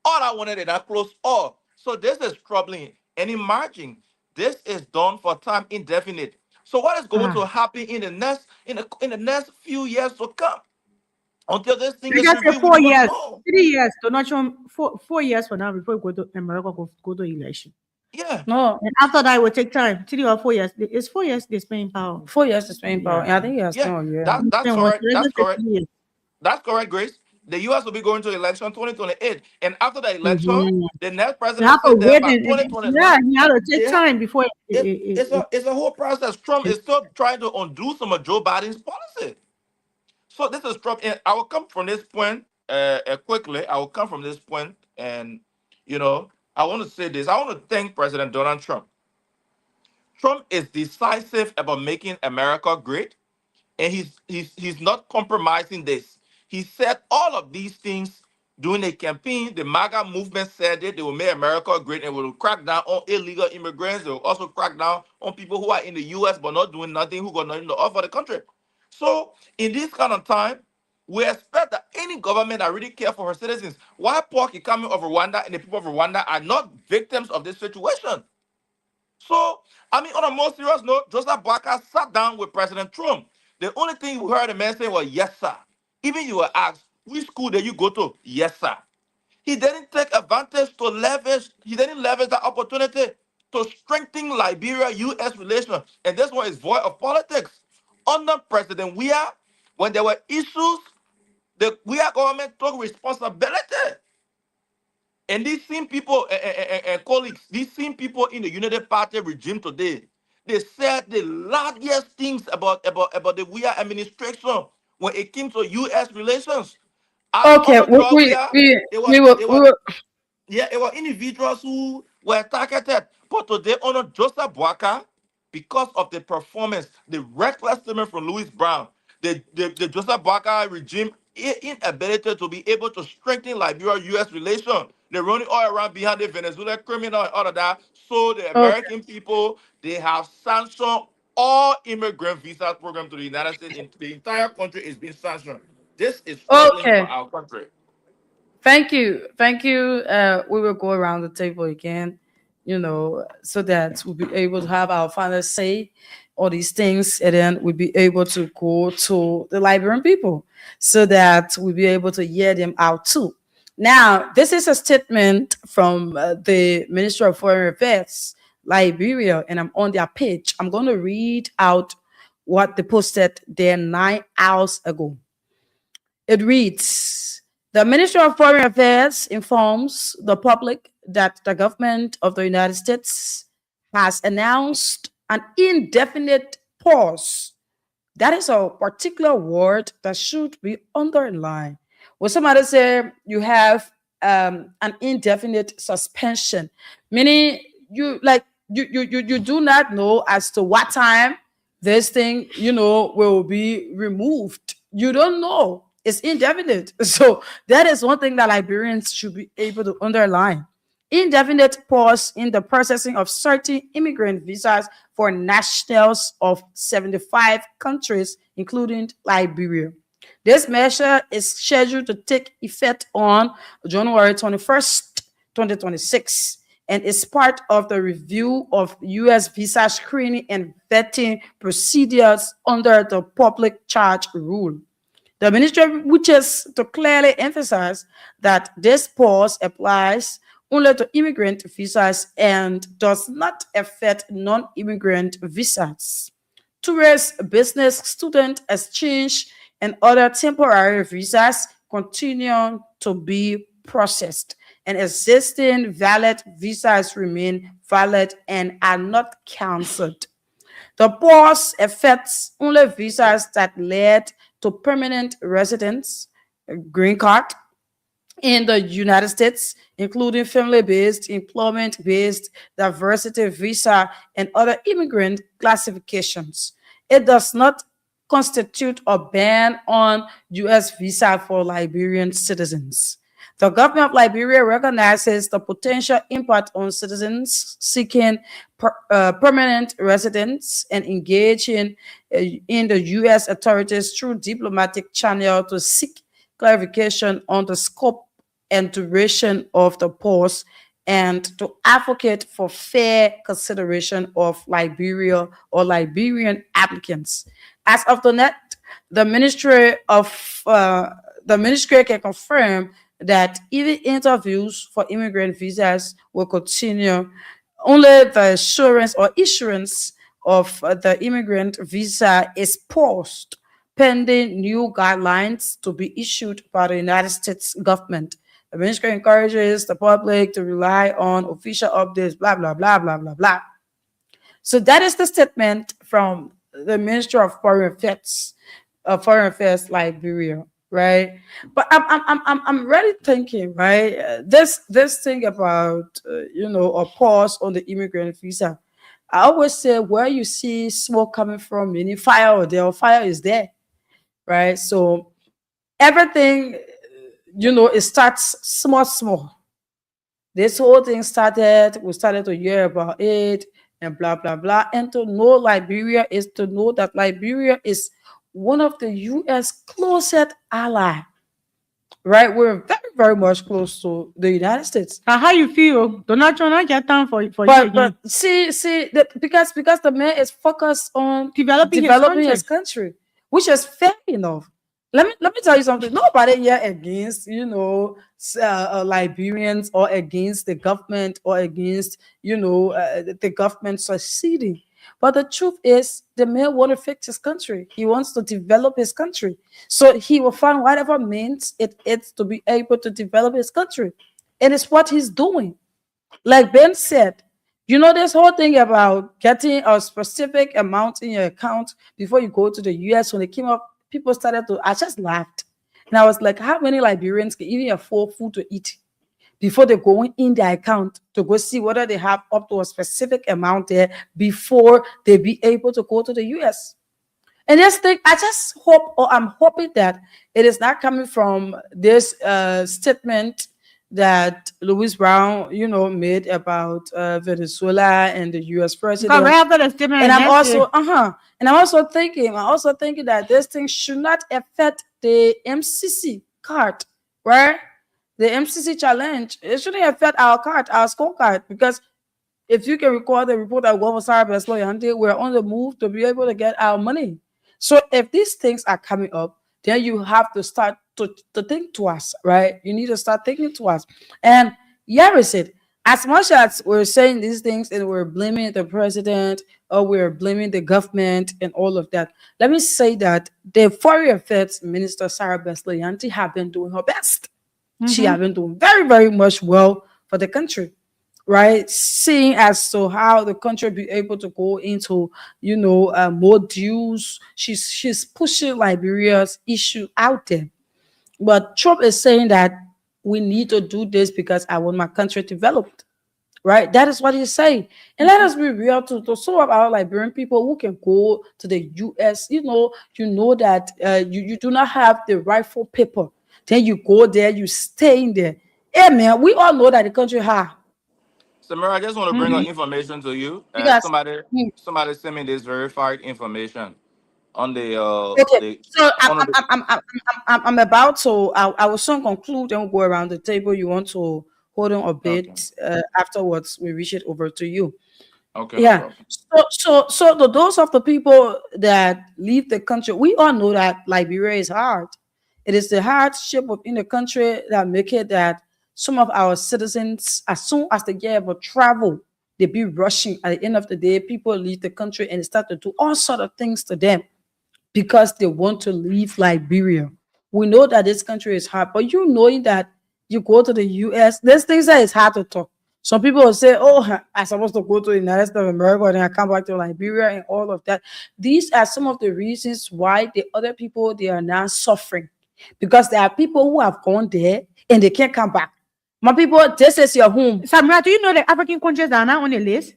All I wanted is that close all. So this is troubling. And imagine this is done for time indefinite. So what is going to Ah. happen in the next few years to come? Until this thing Like is I said, reviewed, we 4 years, don't know. 3 years. Donald Trump, 4 years from now before we go to America, go to election. Yeah. No, And after that, it will take time. 3 or 4 years. It's 4 years they spend power. 4 years to Spain power. Yeah. I think he has Yeah. spent a year. That's Spend one. correct. Let's That's just say correct. 3 years. That's correct, Grace. The US will be going to election 2028. And after the election, Mhm. the next You have to presidency then wait by yeah, 2029, you have to take they time before it's a whole process. Trump is still trying to undo some of Joe Biden's policy. So this is Trump. And I will come from this point quickly. I will come from this point, and I want to say this. I want to thank President Donald Trump. Trump is decisive about making America great, and he's not compromising this. He said all of these things during the campaign. The MAGA movement said it. They will make America great and will crack down on illegal immigrants. They will also crack down on people who are in the U.S. but not doing nothing, who got nothing to offer the country. So in this kind of time, we expect that any government that really care for her citizens, why Paul coming of Rwanda and the people of Rwanda are not victims of this situation. So, I mean, on a more serious note, Joseph Boakai sat down with President Trump. The only thing you heard the man say was, "Yes, sir." Even you were asked, "Which school did you go to?" "Yes, sir." He didn't take advantage to leverage, he didn't leverage the opportunity to strengthen Liberia-US relations. And this one is void of politics. Under President Weah, when there were issues, the Weah government took responsibility. And these same people and colleagues, these same people in the United Party regime today, they said the largest things about the Weah administration when it came to U.S. relations. Okay, Under George Weah, we it was we will it we was will. yeah, it were individuals who were targeted. But today, honor Joseph Boakai, because of the performance, the reckless statement from Louis Brown, the Joseph Boakai regime inability to be able to strengthen Liberia-US relations. They're running all around behind the Venezuelan criminal and all of that. So the Okay, American people, they have sanctioned all immigrant visa program to the United States. In the entire country is being sanctioned. This is troubling for okay. our country. Thank you. Thank you. We will go around the table again, so that we'll be able to have our final say all these things, and then we'll be able to go to the Liberian people so that we'll be able to hear them out too. Now, this is a statement from the Minister of Foreign Affairs, Liberia, and I'm on their page. I'm going to read out what they posted there 9 hours ago. It reads, the Ministry of Foreign Affairs informs the public that the government of the United States has announced an indefinite pause. That is a particular word that should be underlined. When somebody say you have an indefinite suspension, meaning you do not know as to what time this thing will be removed. You don't know. It's indefinite. So that is one thing that Liberians should be able to underline. Indefinite pause in the processing of certain immigrant visas for nationals of 75 countries, including Liberia. This measure is scheduled to take effect on January 21st, 2026, and is part of the review of U.S. visa screening and vetting procedures under the public charge rule. The ministry wishes to clearly emphasize that this pause applies only to immigrant visas and does not affect non-immigrant visas. Tourist, business, student exchange, and other temporary visas continue to be processed, and existing valid visas remain valid and are not cancelled. The pause affects only visas that led to permanent residence, a green card, in the United States, including family-based, employment-based, diversity visa, and other immigrant classifications. It does not constitute a ban on U.S. visa for Liberian citizens. The government of Liberia recognizes the potential impact on citizens seeking permanent residence and engaging in the U.S. authorities through diplomatic channel to seek clarification on the scope and duration of the pause and to advocate for fair consideration of Liberia or Liberian applicants. As of the net, the ministry can confirm that even interviews for immigrant visas will continue. Only the assurance or issuance of the immigrant visa is paused pending new guidelines to be issued by the United States government. The ministry encourages the public to rely on official updates, blah, blah, blah, blah, blah, blah. So that is the statement from the Ministry of Foreign Affairs Liberia, right? But I'm really thinking, right? This thing about a pause on the immigrant visa. I always say where you see smoke coming from, meaning fire or there, or fire is there, right? So everything, it starts small. This whole thing we started to hear about it and blah, blah, blah. And to know Liberia is to know that Liberia is one of the U.S. closest ally, right? We're very, very much close to the United States. How you feel? Donald Trump not get time for you But again. because the man is focused on Developing his country, which is fair enough. Let me tell you something. Nobody here against Liberians or against the government or against the government succeeding. But the truth is, the man want to fix his country. He wants to develop his country, so he will find whatever means it is to be able to develop his country, and it's what he's doing. Like Ben said, this whole thing about getting a specific amount in your account before you go to the US, when it came up, people started to, I just laughed. And I was like, how many Liberians can even afford food to eat before they go in their account to go see whether they have up to a specific amount there before they be able to go to the US? And this thing, I just hope, or I'm hoping that it is not coming from this statement that Louis Brown, made about Venezuela and the U.S. president. Right after the statement, and I'm also thinking that this thing should not affect the MCC card, right? The MCC challenge, it shouldn't affect our scorecard, because if you can record the report that Governor Sarah Besloyante, we're on the move to be able to get our money. So if these things are coming up, then you have to start to think twice, right? You need to start thinking twice. And here is it. as much as we're saying these things and we're blaming the president or we're blaming the government and all of that, let me say that the Foreign Affairs Minister Sarah Besleyanti have been doing her best. She Mm-hmm. have been doing very, very much well for the country, right? Seeing as to how the country be able to go into, more dues. She's pushing Liberia's issue out there. But Trump is saying that we need to do this because I want my country developed. Right? That is what he's saying. And let us be real to some of our Liberian people who can go to the US, you know that you do not have the rightful paper. Then you go there, you stay in there. Hey man, we all know that the country hard. Samira, I just want to bring Mm-hmm. out information to you. Because Somebody sent me this verified information on okay, the so one of the. I'm about to. I will soon conclude and go around the table. You want to hold on a Okay. bit? Afterwards, we reach it over to you. Okay, no Yeah. problem. So those of the people that leave the country, we all know that Liberia is hard. It is the hardship within the country that make it that some of our citizens, as soon as they get able to travel, they be rushing. At the end of the day, people leave the country and they start to do all sort of things to them because they want to leave Liberia. We know that this country is hard, but you knowing that you go to the US, there's things that is hard to talk. Some people will say, "Oh, I'm supposed to go to the United States of America and then I come back to Liberia and all of that." These are some of the reasons why the other people they are now suffering because there are people who have gone there and they can't come back. My people, this is your home. Samra, do you know the African countries that are now on the list?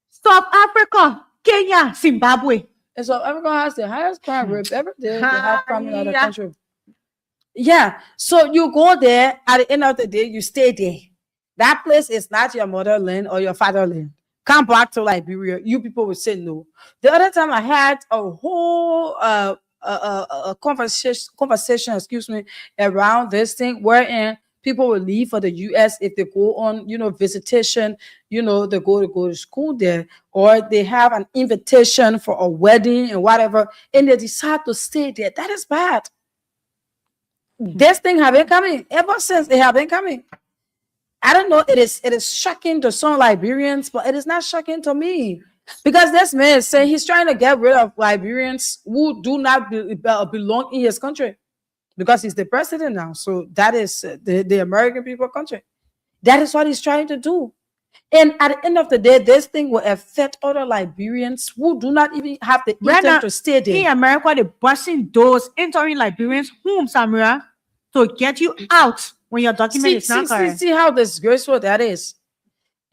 South Africa, Kenya, Zimbabwe. And so everyone has the highest crime rate. Every day they have crime in other Yeah. countries. Yeah. So you go there, at the end of the day, you stay there. That place is not your motherland or your fatherland. Come back to Liberia. You people will say no. The other time I had a whole conversation, excuse me, around this thing wherein people will leave for the US if they go on, visitation, they go to school there, or they have an invitation for a wedding and whatever, and they decide to stay there. That is bad. This thing have been coming ever since it have been coming. I don't know. It is shocking to some Liberians, but it is not shocking to me because this man is saying he's trying to get rid of Liberians who do not belong in his country because he's the president now. So that is the American people country. That is what he's trying to do. And at the end of the day, this thing will affect other Liberians who do not even have the Right intent now, to stay in there. America, they're busting doors, entering Liberians' home, Samira, to get you out when your document See, is see, not see, correct. see how disgraceful that is.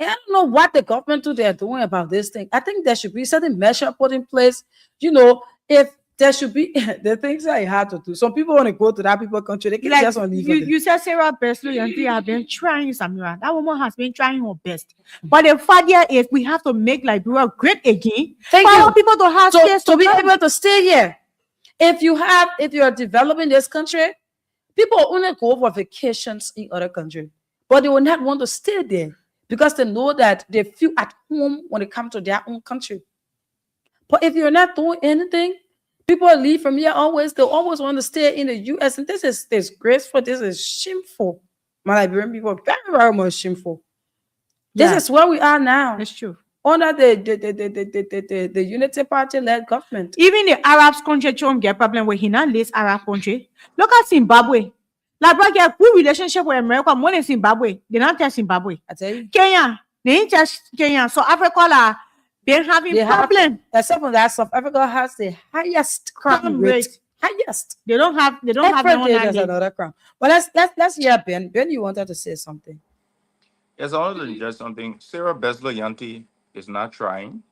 And I don't know what the government do they're doing about this thing. I think there should be certain measure put in place. If there should be the things that you have to do. Some people want to go to that people country, they can Like just want to leave you, for them. you said Sarah Beslow and have been trying, Samira. That woman has been trying her best. But the fact here is we have to make Liberia great again. Thank for you. our people to have So space to be come. able to stay here, if you're developing this country, people only go for vacations in other countries, but they will not want to stay there because they know that they feel at home when they come to their own country. But if you're not doing anything, people leave from here always. They always want to stay in the US, and this is disgraceful. This is shameful. My Liberian people are very, very much shameful. Yeah, This is where we are now that's true. under the Unity Party led government. Even the Arabs country don't get problem with Hina list Arab country. Look at Zimbabwe. Liberia get good relationship with America more than Zimbabwe. They don't tell Zimbabwe. I tell you, Kenya, they ain't just Kenya. So Africa la been having they have, problem. except for that, South Africa has the highest crime Crime rate. rate. Highest. They don't have Every no day one there's another crime. But let's hear Ben. Ben, you wanted to say something. Yes, I wanted to suggest something. Sarah Besler Yanti is not trying.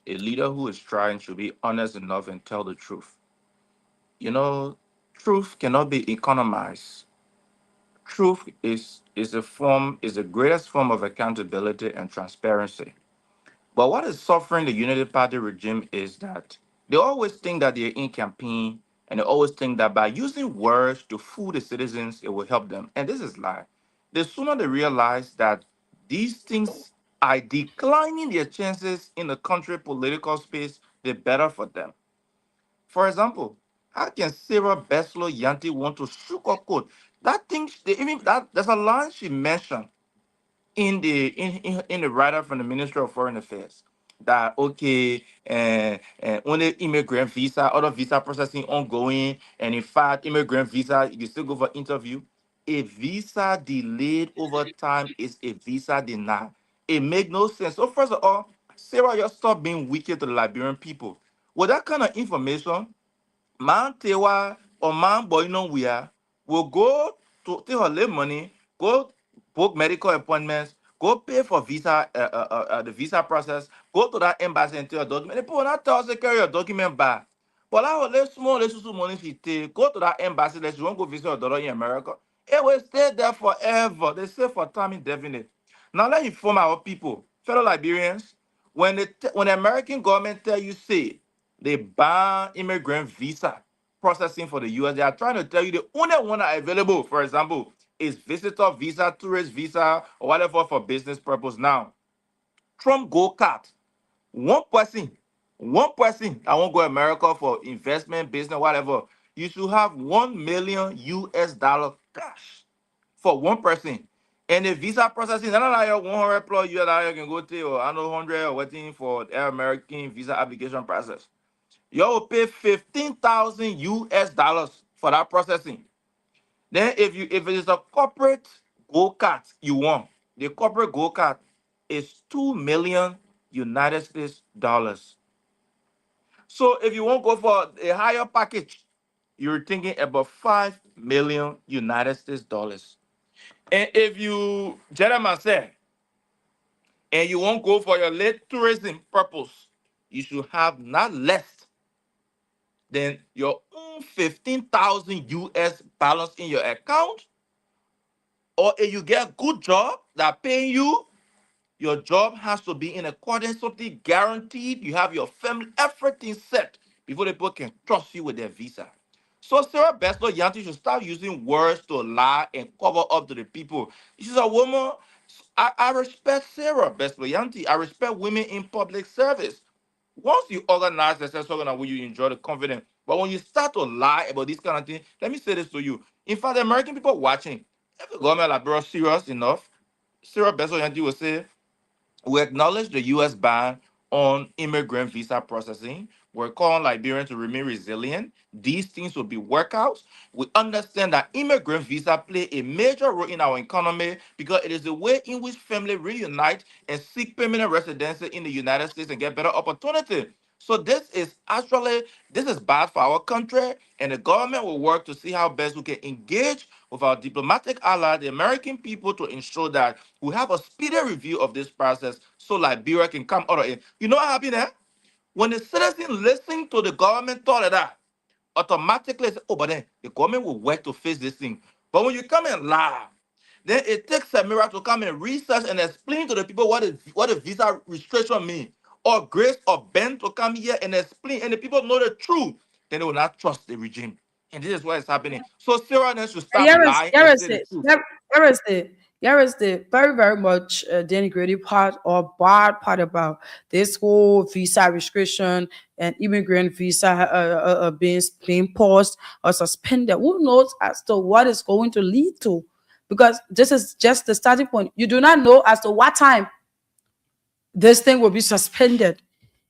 A leader who is trying should be honest enough and tell the truth. You know, truth cannot be economized. Truth is the greatest form of accountability and transparency. But what is suffering the Unity Party regime is that they always think that they're in campaign and they always think that by using words to fool the citizens, it will help them. And this is lie. The sooner they realize that these things are declining their chances in the country political space, the better for them. For example, how can Sarah Beslow Yanti want to sugarcoat that thing? They even that there's a line she mentioned. in the write-up from the Ministry of Foreign Affairs that okay, and only immigrant visa, other visa processing ongoing, and in fact, immigrant visa you can still go for interview. A visa delayed over time is a visa denied. It make no sense. So first of all, Sarah, you stop being wicked to the Liberian people. With that kind of information, man tewa or man boy no where will go to take her live money, go book medical appointments, go pay for visa, the visa process, go to that embassy and tell your document. The people will not tell us to carry your document back. But I will let small little money if you take, go to that embassy that you won't go visit your daughter in America. It will stay there forever. They say for time indefinite. Now let me inform our people, fellow Liberians, when the American government tell you say they ban immigrant visa processing for the US. They are trying to tell you the only one that are available, for example, is visitor visa, tourist visa, or whatever for business purpose. Now, Trump go cut one person, one person that won't go America for investment, business, whatever. You should have 1 million US dollar cash for one person. And the visa processing, not like your 100 plus US dollar you can go to, or I know 100 or waiting for the American visa application process. You will pay 15,000 US dollars for that processing. Then if it is a corporate go kart you want, the corporate go kart is 2 million United States dollars. So if you want to go for a higher package, you're thinking about 5 million United States dollars. And if you, gentlemen say, and you won't go for your late tourism purpose, you should have not less than your own 15,000 US balance in your account. Or if you get a good job that paying you, your job has to be in accordance with the guaranteed. You have your family, everything set before the people can trust you with their visa. So Sarah Besler Yanti should start using words to lie and cover up to the people. She's a woman. I respect Sarah Besler Yanti. I respect women in public service. Once you organize the successful organization, you enjoy the confidence. But when you start to lie about this kind of thing, let me say this to you. In fact, the American people watching, if the government like bro serious enough, Sarah Besler Yanti will say, we acknowledge the U.S. ban on immigrant visa processing. We're calling Liberia to remain resilient. These things will be workouts. We understand that immigrant visa play a major role in our economy because it is the way in which families reunite and seek permanent residency in the United States and get better opportunity. So this is bad for our country, and the government will work to see how best we can engage with our diplomatic ally, the American people, to ensure that we have a speedy review of this process so Liberia can come out of it. You know what happened there? When the citizen listen to the government thought of that, automatically say, oh, but then the government will work to fix this thing. But when you come and lie, then it takes a miracle to come and research and explain to the people what a visa restriction means. Or Grace or Ben to come here and explain, and the people know the truth, then they will not trust the regime. And this is what is happening. So Sarah then should stop lying and say the truth. Here is the very, very much denigrating part or bad part about this whole visa restriction and immigrant visa being paused or suspended. Who knows as to what is going to lead to? Because this is just the starting point. You do not know as to what time this thing will be suspended.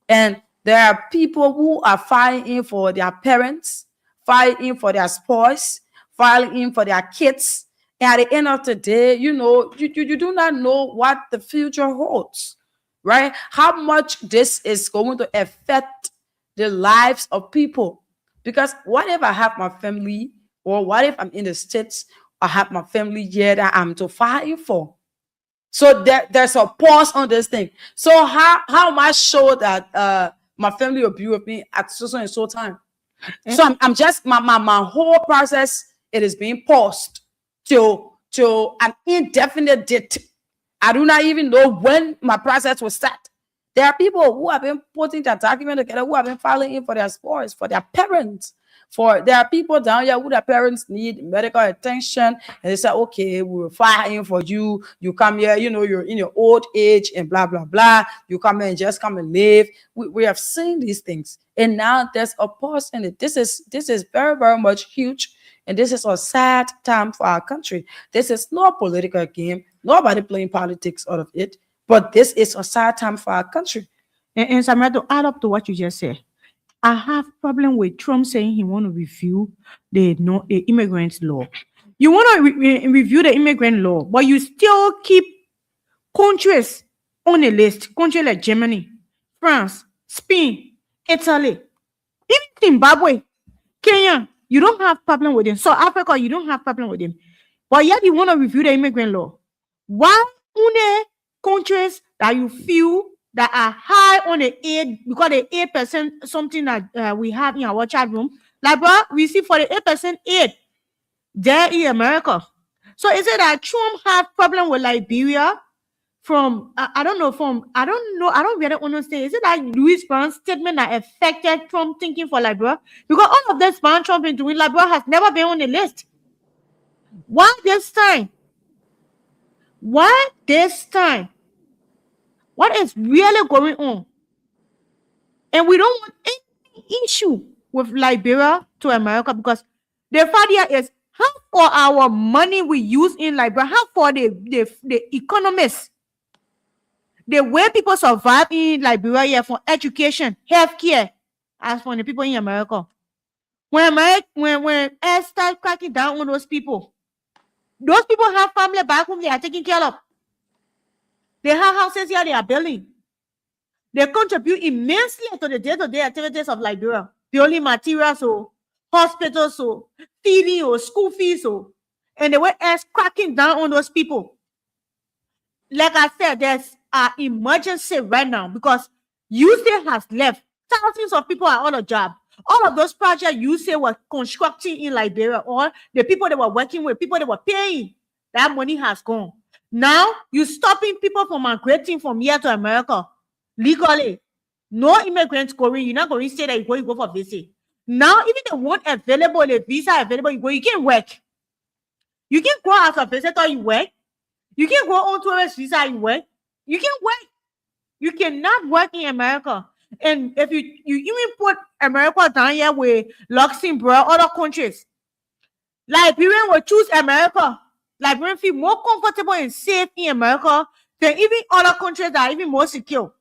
And there are people who are filing in for their parents, filing in for their spouse, filing in for their kids. And at the end of the day, you do not know what the future holds, right? How much this is going to affect the lives of people. Because what if I have my family, or what if I'm in the States, I have my family here that I'm to file for? So there's a pause on this thing. So how am I sure that my family will be with me at so and so time? So I'm just my whole process, it is being paused to an indefinite date. I do not even know when my process will start. There are people who have been putting their document together, who have been filing in for their spouse, for their parents. There are people down here who their parents need medical attention, and they say, okay, we will file in for you. You come here, you're in your old age and blah blah blah. You come here and just come and live. We have seen these things, and now there's a pause in it. This is very, very much huge. And this is a sad time for our country. This is no political game. Nobody playing politics out of it. But this is a sad time for our country. And Samara, to add up to what you just said, I have problem with Trump saying he want to review the immigrant law. You want to review the immigrant law, but you still keep countries on the list. Countries like Germany, France, Spain, Italy, even Zimbabwe, Kenya. You don't have problem with them. South Africa, you don't have problem with them. But yet you want to review the immigrant law. Why only countries that you feel that are high on the aid, because the 8% something that we have in our chat room, like bro, we see 48% aid there in America. So is it that Trump have problem with Liberia? I don't really understand. Is it that Louis Brown's statement that affected Trump thinking for Liberia? Because all of this Brown Trump been doing, Liberia has never been on the list. Why this time? Why this time? What is really going on? And we don't want any issue with Liberia to America, because the fact here is how for our money we use in Liberia, how for the economists, the way people survive in Liberia for education, healthcare, as for the people in America. When air start cracking down on those people have family back home they are taking care of. They have houses here they are building. They contribute immensely to the day-to-day activities of Liberia. Building materials, hospitals, feeding, school fees, and the way air's cracking down on those people. Like I said, there's an emergency right now because USAID has left. Thousands of people are on a job. All of those projects USAID were constructing in Liberia, or the people they were working with, people they were paying, that money has gone. Now you're stopping people from migrating from here to America legally. No immigrants going. You're not going to say that you go for visit. Now, even the one available, the visa available, you can work. You can go as a visitor, you work. You can go on tourist visa, you work. You can work. You cannot work in America. And if you even put America down here with Luxembourg, other countries, Liberian will choose America. Liberian feel more comfortable and safe in America than even other countries that are even more secure.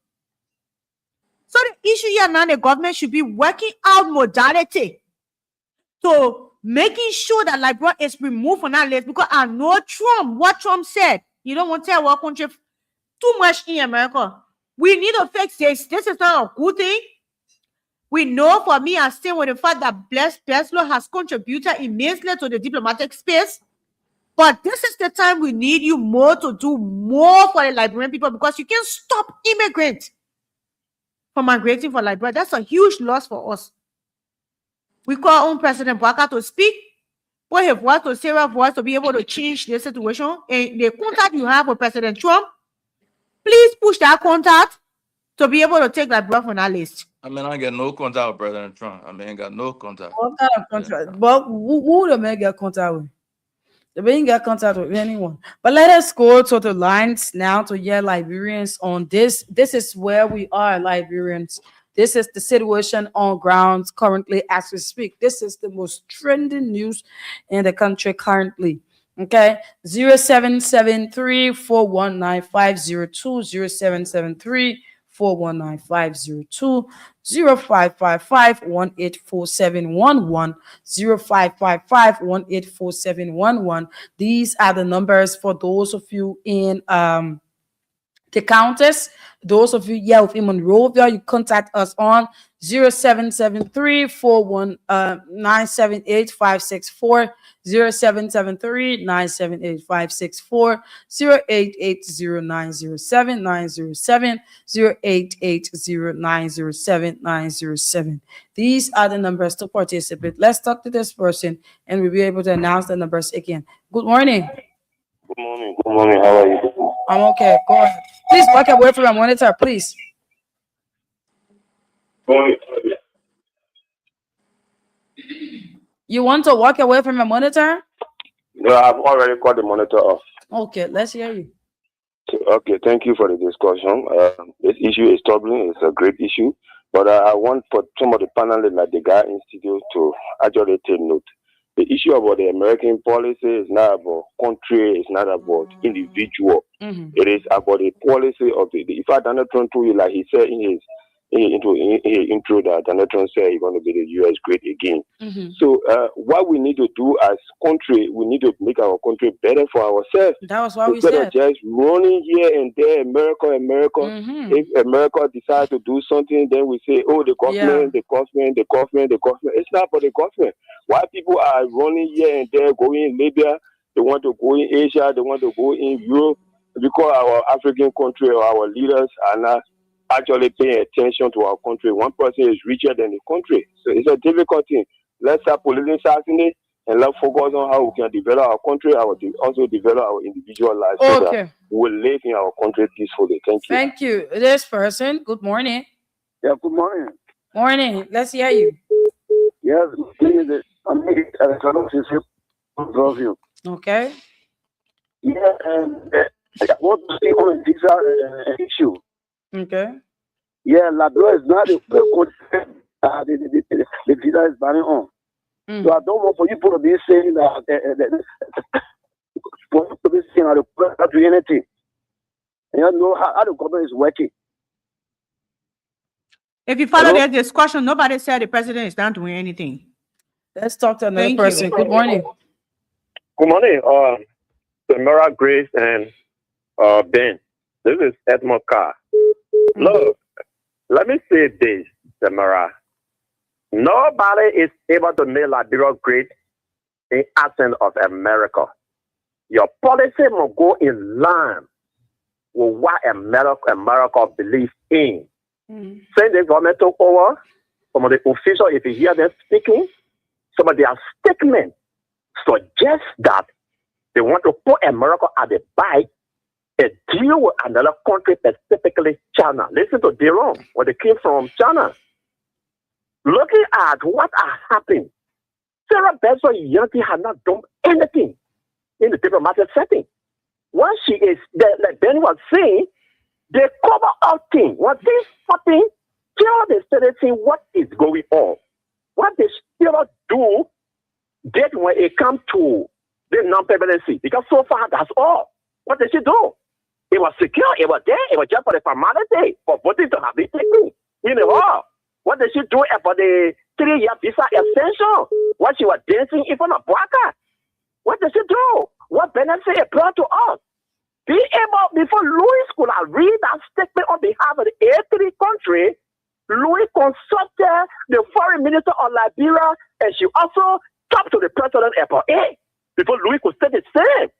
So the issue here now, the government should be working out modality to making sure that Liberia is removed from that list, because I know Trump, what Trump said, you don't want to tell our country too much in America. We need to fix this. This is not a good thing. We know, for me, I stay with the fact that Bledsoe has contributed immensely to the diplomatic space. But this is the time we need you more to do more for the Liberian people, because you can stop immigrants from migrating for Liberia. That's a huge loss for us. We call on President Baka to speak, put his voice to Sarah's voice to be able to change the situation. And the contact you have with President Trump, please push that contact to be able to take Liberia from that list. I mean, I get no contact with President Trump. I ain't got no contact. What kind of contact? But who the man get contact with? They ain't get contact with anyone. But let us go to the lines now to hear Liberians on this. This is where we are, Liberians. This is the situation on ground currently as we speak. This is the most trending news in the country currently. Okay, 0773 419 502, 0773 419-502, 0555-184711, 0555-184711. These are the numbers for those of you in the Countess. Those of you here with Monrovia, you contact us on 0773 978 564, 0773 978 564, 0880 907 907, 0880 907 907. These are the numbers to participate. Let's talk to this person and we'll be able to announce the numbers again. Good morning. Good morning. Good morning. How are you doing? I'm okay. Go ahead. Please walk away from your monitor, please. You want to walk away from your monitor? No, I've already got the monitor off. Okay, let's hear you. Okay, thank you for the discussion. This issue is troubling. It's a great issue. But I want for some of the panelists, like the guy in studio, to actually take note. the issue about the American policy is not about country, it's not about individual. It is about the policy of the. If Donald Trump told you, like he said in his intro, that Donald Trump said he's going to be the U.S. great again. So what we need to do as country, we need to make our country better for ourselves. That was what Instead we said. of just running here and there, America. If America decides to do something, then we say, oh, the government. It's not for the government. Why people are running here and there, going in Libya, they want to go in Asia, they want to go in Europe, because our African country or our leaders are not actually paying attention to our country. One person is richer than the country. So it's a difficult thing. Let's start politicizing it and let's focus on how we can develop our country, also develop our individual lives so that we'll live in our country peacefully. Thank you. Thank you. This person, good morning. Yeah, good morning. Morning. Let's hear you. Yes, I'm you. Okay. Yeah, and I want to speak on visa issue. Okay. Yeah, Liberia is not the country the visa is banning on. So I don't want for you to be saying that for you to be saying that the government not doing anything. And you know how the government is working. If you follow their discussion, nobody said the president is not doing anything. Let's talk to another Thank person. you. Good morning. Good morning, Samara, Grace, and Ben. This is Edmond Carr. Look, let me say this, Samara. Nobody is able to make Liberia great in absence of America. Your policy must go in line with what America believes in. Since the government took over, some of the officials, if you hear them speaking, some of their statements suggest that they want to put America at the back and deal with another country, specifically China. Listen to Deron, when they came from China. Looking at what has happened, Sarah Benson Yankee had not done anything in the diplomatic setting. What she is, like Ben was saying, they cover up things. What this happening, tell the citizen what is going on. What they still do, that when it comes to the non-permanency, because so far that's all. What did she do? It was secure, it was there, it was just for the formality, for voting to have it taken. You know, what did she do for the 3-year visa extension? What she was dancing in front of Bwaka? What did she do? What benefit it brought to us? Be able, before Louis could have read that statement on behalf of the A3 country, Louis consulted the foreign minister of Liberia, and she also talked to the president about it. Before Louis could say the same.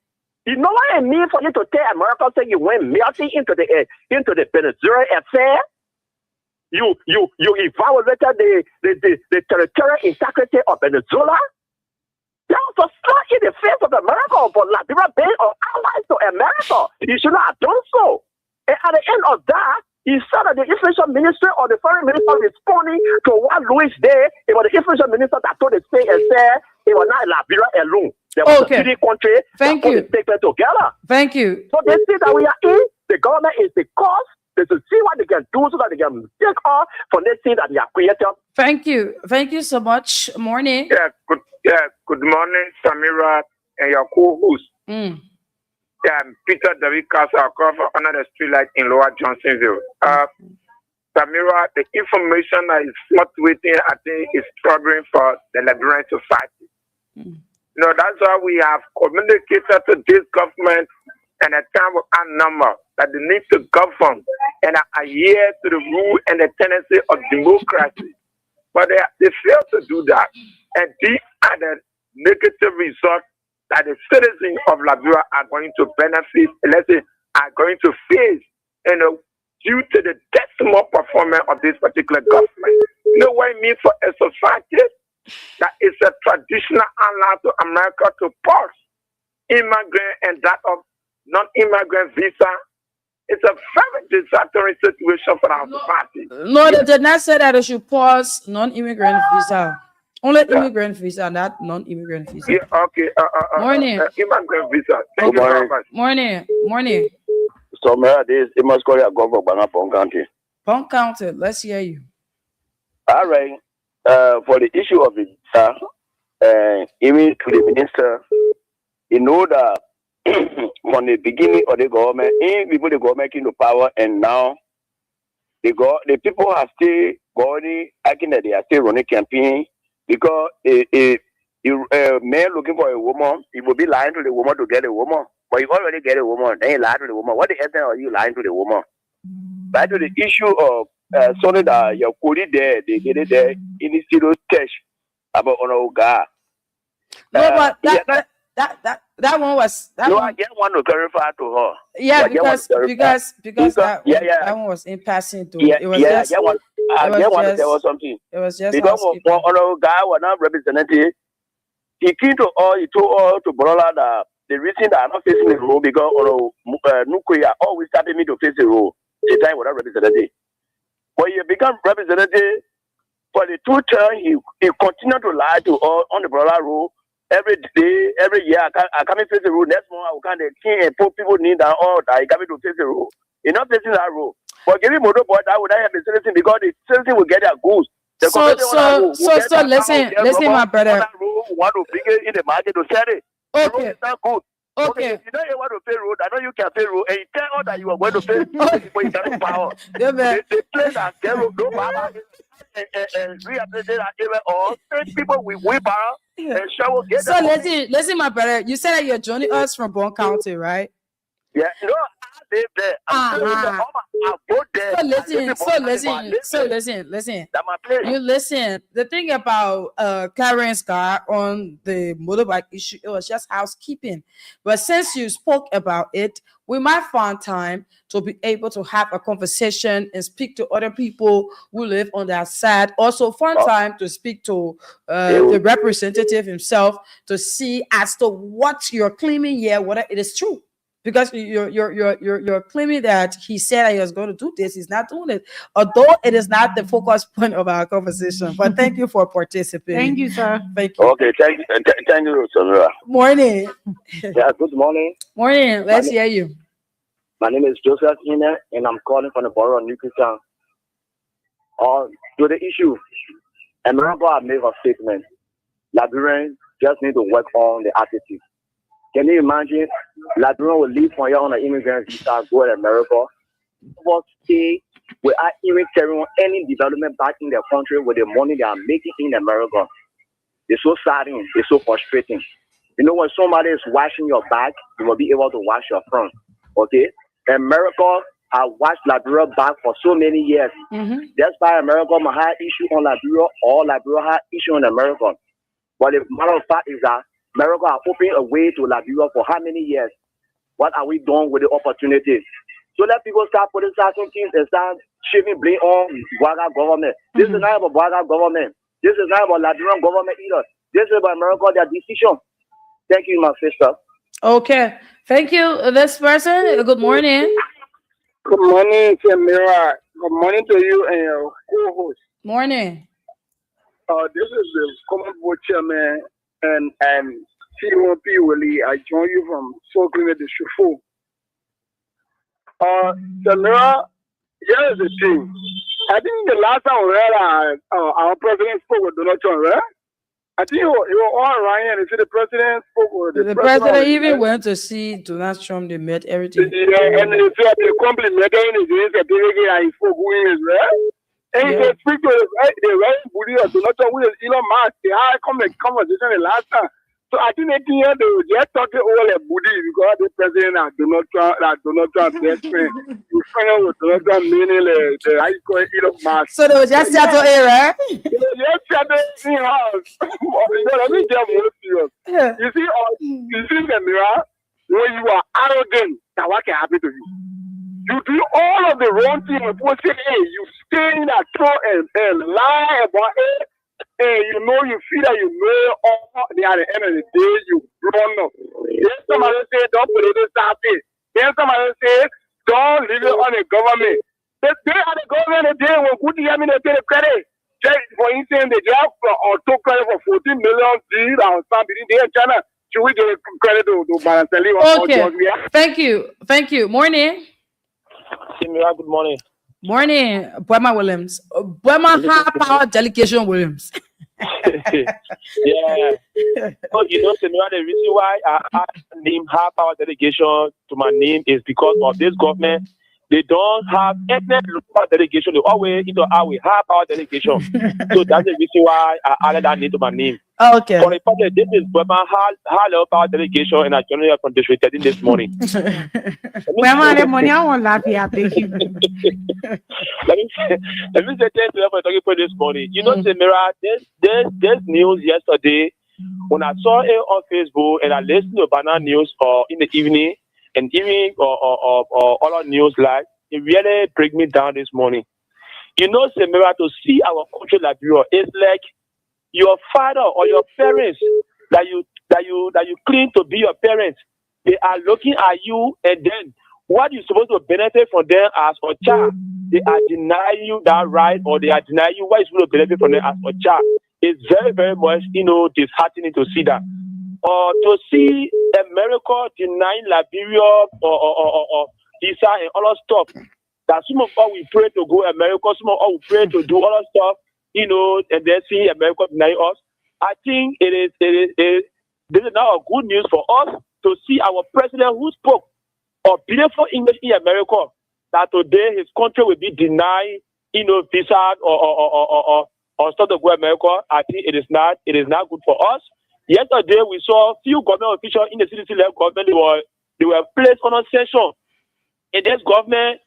You know what I mean for you to tell America say you went melting into the Venezuela affair? You evaluated the territorial integrity of Venezuela? That was a slap in the face of America for Liberia being our allies to America. You should not have done so. And at the end of that, he said that the information minister or the foreign minister responding to what Louis did. It was the information minister that told the state and said it was not Liberia alone. There was a city country that put the statement together. Thank you. So they see that we are in. The government is the cause. They should see what they can do so that they can take off from this thing that they are created. Thank you. Thank you so much. Morning. Good morning, Samira and your co-host. Peter David Castle, cover under the streetlight in Lower Johnsonville. Samira, the information that is fluctuating, I think, is troubling for the Liberian society. You know, that's why we have communicated to this government and a time of our number that they need to govern and adhere to the rule and the tendency of democracy. But they fail to do that. And these are the negative results that the citizens of Liberia are going to benefit, let's say, are going to face, you know, due to the decimal performance of this particular government. You know what I mean for a society that is a traditional ally to America to pause immigrant and that of non-immigrant visa. It's a very disastrous situation for our society. No, they did not say that they should pause non-immigrant visa. Only immigrant visa, not non-immigrant visa. Yeah, okay. Morning. Immigrant visa. Thank you very much. Morning. So, this it must call you go for Pong County. Pong County, let's hear you. All right. For the issue of it, even to the minister, you know that from the beginning of the government, before the government came to power, and now the people are still going, acting that they are still running campaign because a man looking for a woman, he will be lying to the woman to get a woman. But you already get a woman, then you lie to the woman. What the hell are you lying to the woman? Back to the issue of something that your colleague there, they did it there in the studio test about on God. No, but that one was that no, one. I just want to clarify to her. Yeah, I because that one was in passing too. Yeah, It was yeah, just I want to tell her something. it was just Because housekeeping. on God was not representative. He came to all, he told all to Borola that the reason that I'm not facing the role because Nukuya always started me to face the role. The time was not representative. When he become representative, for the 2 terms, he continued to lie to all on the Borola role. Every day, every year, I come and face the role. Next month, I will come and king and put people need that all that he coming to face the role. He's not facing that role. But giving Modo boy, that would have the citizen because the citizen will get their goods. So listen, my brother. Want to bring it in the market to sell it. Okay. It's not good. Okay. You know you want to pay road. I know you can pay road, and you tell all that you are going to pay. But you cannot power. Yeah, man. They play that get road, no power, and rehabilitate that area. Or people with willpower and shovel get. So listen, my brother. You said that you're joining us from Bon County, right? Yeah, no, I live there. I go there. So listen. That's my place. You listen. The thing about Clarence Gar on the motorbike issue, it was just housekeeping. But since you spoke about it, we might find time to be able to have a conversation and speak to other people who live on that side. Also, find time to speak to the representative himself to see as to what you're claiming here, whether it is true. Because you're claiming that he said that he was going to do this, he's not doing it. Although it is not the focus point of our conversation. But thank you for participating. Thank you, sir. Thank you. Okay, thank you, Sonora. Morning. Yeah, good morning. Morning. Let's hear you. My name is Joseph Ine, and I'm calling from the borough of Newtown. To the issue, America have made a statement. Liberians just need to work on the attitude. Can you imagine? Liberian will leave from here on an immigrant visa, go to America. But stay without even carrying on any development back in their country with the money they are making in America. It's so saddening. It's so frustrating. You know, when somebody is washing your back, you will be able to wash your front. Okay? America has watched Liberia back for so many years. Mm-hmm. That's why America might have issue on Liberia, or Liberia have issue on America. But the matter of fact is that America are opening a way to Liberia for how many years? What are we doing with the opportunities? So let people start putting certain things and start shifting blame on Bwaga government. This is not about Bwaga government. This is not about Liberian government either. This is about America, their decision. Thank you, my sister. Okay. Thank you. This person, good morning. Good morning, Samira. Good morning to you and your co-host. Morning. This is the common board chairman and C1P Willie. I join you from Soklin the Shufu. Samira, here is the thing. I think the last time we heard our president spoke with Donald Trump, right? I think you were all around and see the president spoke with the president even went to see Donald Trump. They met everything. Yeah, and they complimented his certificate and he spoke with his right. And he said, speak to the right booty of Donald Trump with Elon Musk. They had a conversation the last time. So I think they were just talking all the booty because the president and Donald Trump's best friend. You find out with Donald Trump meaning the high court Elon Musk. So they were just settled here, right? Yes, in house. Let me get more serious. Yeah. You see the mirror when you are arrogant. Now what can happen to you? You do all of the wrong thing and people say, hey, you stay in that throw and lie about it. And you know, you feel that you know all at the end of the day, you blown up. Then somebody say, don't put it in it. Then somebody say, don't leave it on the government. They are the government, they will put the take credit. For instance, they have took credit for 14 million deals or something in China. Should we give credit to Balanceli? Okay. Thank you. Morning. Simira, good morning. Morning, Buema Williams. Buema High Power Delegation Williams. Yeah. So you know, Samira, the reason why I name high power delegation to my name is because of this government. They don't have any local delegation. They always into our high power delegation. So that's the reason why I added that name to my name. Okay. For the fact that this is my high level power delegation, and I joined from District 13 this morning. Where the money I won't laugh here, thank you. let me say thank you for talking for this morning. You know, Samira, there's news yesterday when I saw it on Facebook and I listened to Banana News in the evening and evening or other news like it really break me down this morning. You know, Samira, to see our country Liberia, it's like your father or your parents that you claim to be your parents. They are looking at you, and then what you're supposed to benefit from them as a child, they are denying you that right, or they are denying you what you're supposed to benefit from them as a child. It's very, very much, disheartening to see that. Or to see America denying Liberia or Isa and all that stuff. That some of us we pray to go America, some of us we pray to do all that stuff, and then see America deny us. I think it is this is now a good news for us to see our president who spoke of beautiful English in America, that today his country will be denied, visa or stuff to go America. I think it is not good for us. Yesterday we saw few government officials in the city-level government, they were placed on a session. In this government,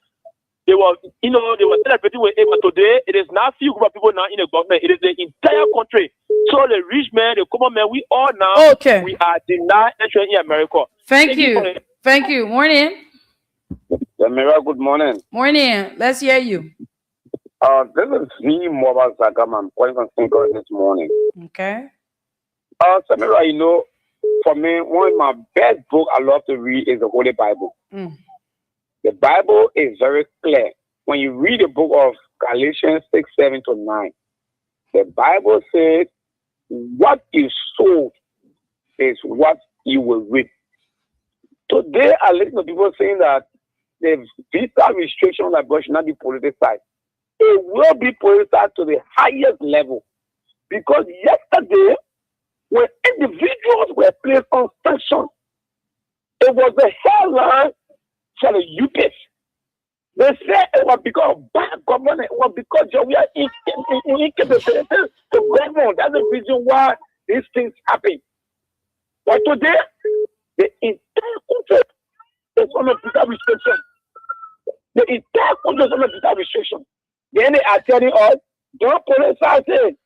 they were celebrating with it, but today it is not few group of people now in the government. It is the entire country. So the rich man, the common man, we all now we are denied entry in America. Thank you. Morning. Samira, good morning. Morning. Let's hear you. This is me, Mobile Zagam. I'm calling from Single this morning. Okay. Samira, for me, one of my best books I love to read is the Holy Bible. The Bible is very clear. When you read the book of Galatians 6:7-9, the Bible says, what you sow is what you will reap. Today, I listen to people saying that the visa restriction like should not be politicized. It will be politicized to the highest level. Because yesterday, when individuals were placed on sanctions, it was the headline for the UPS. They said it was because of bad government. It was because we are incapable to govern. That's the reason why these things happen. But today, the entire country is under visa restriction. The entire country is under visa restriction. Then they are telling us, don't politicize it.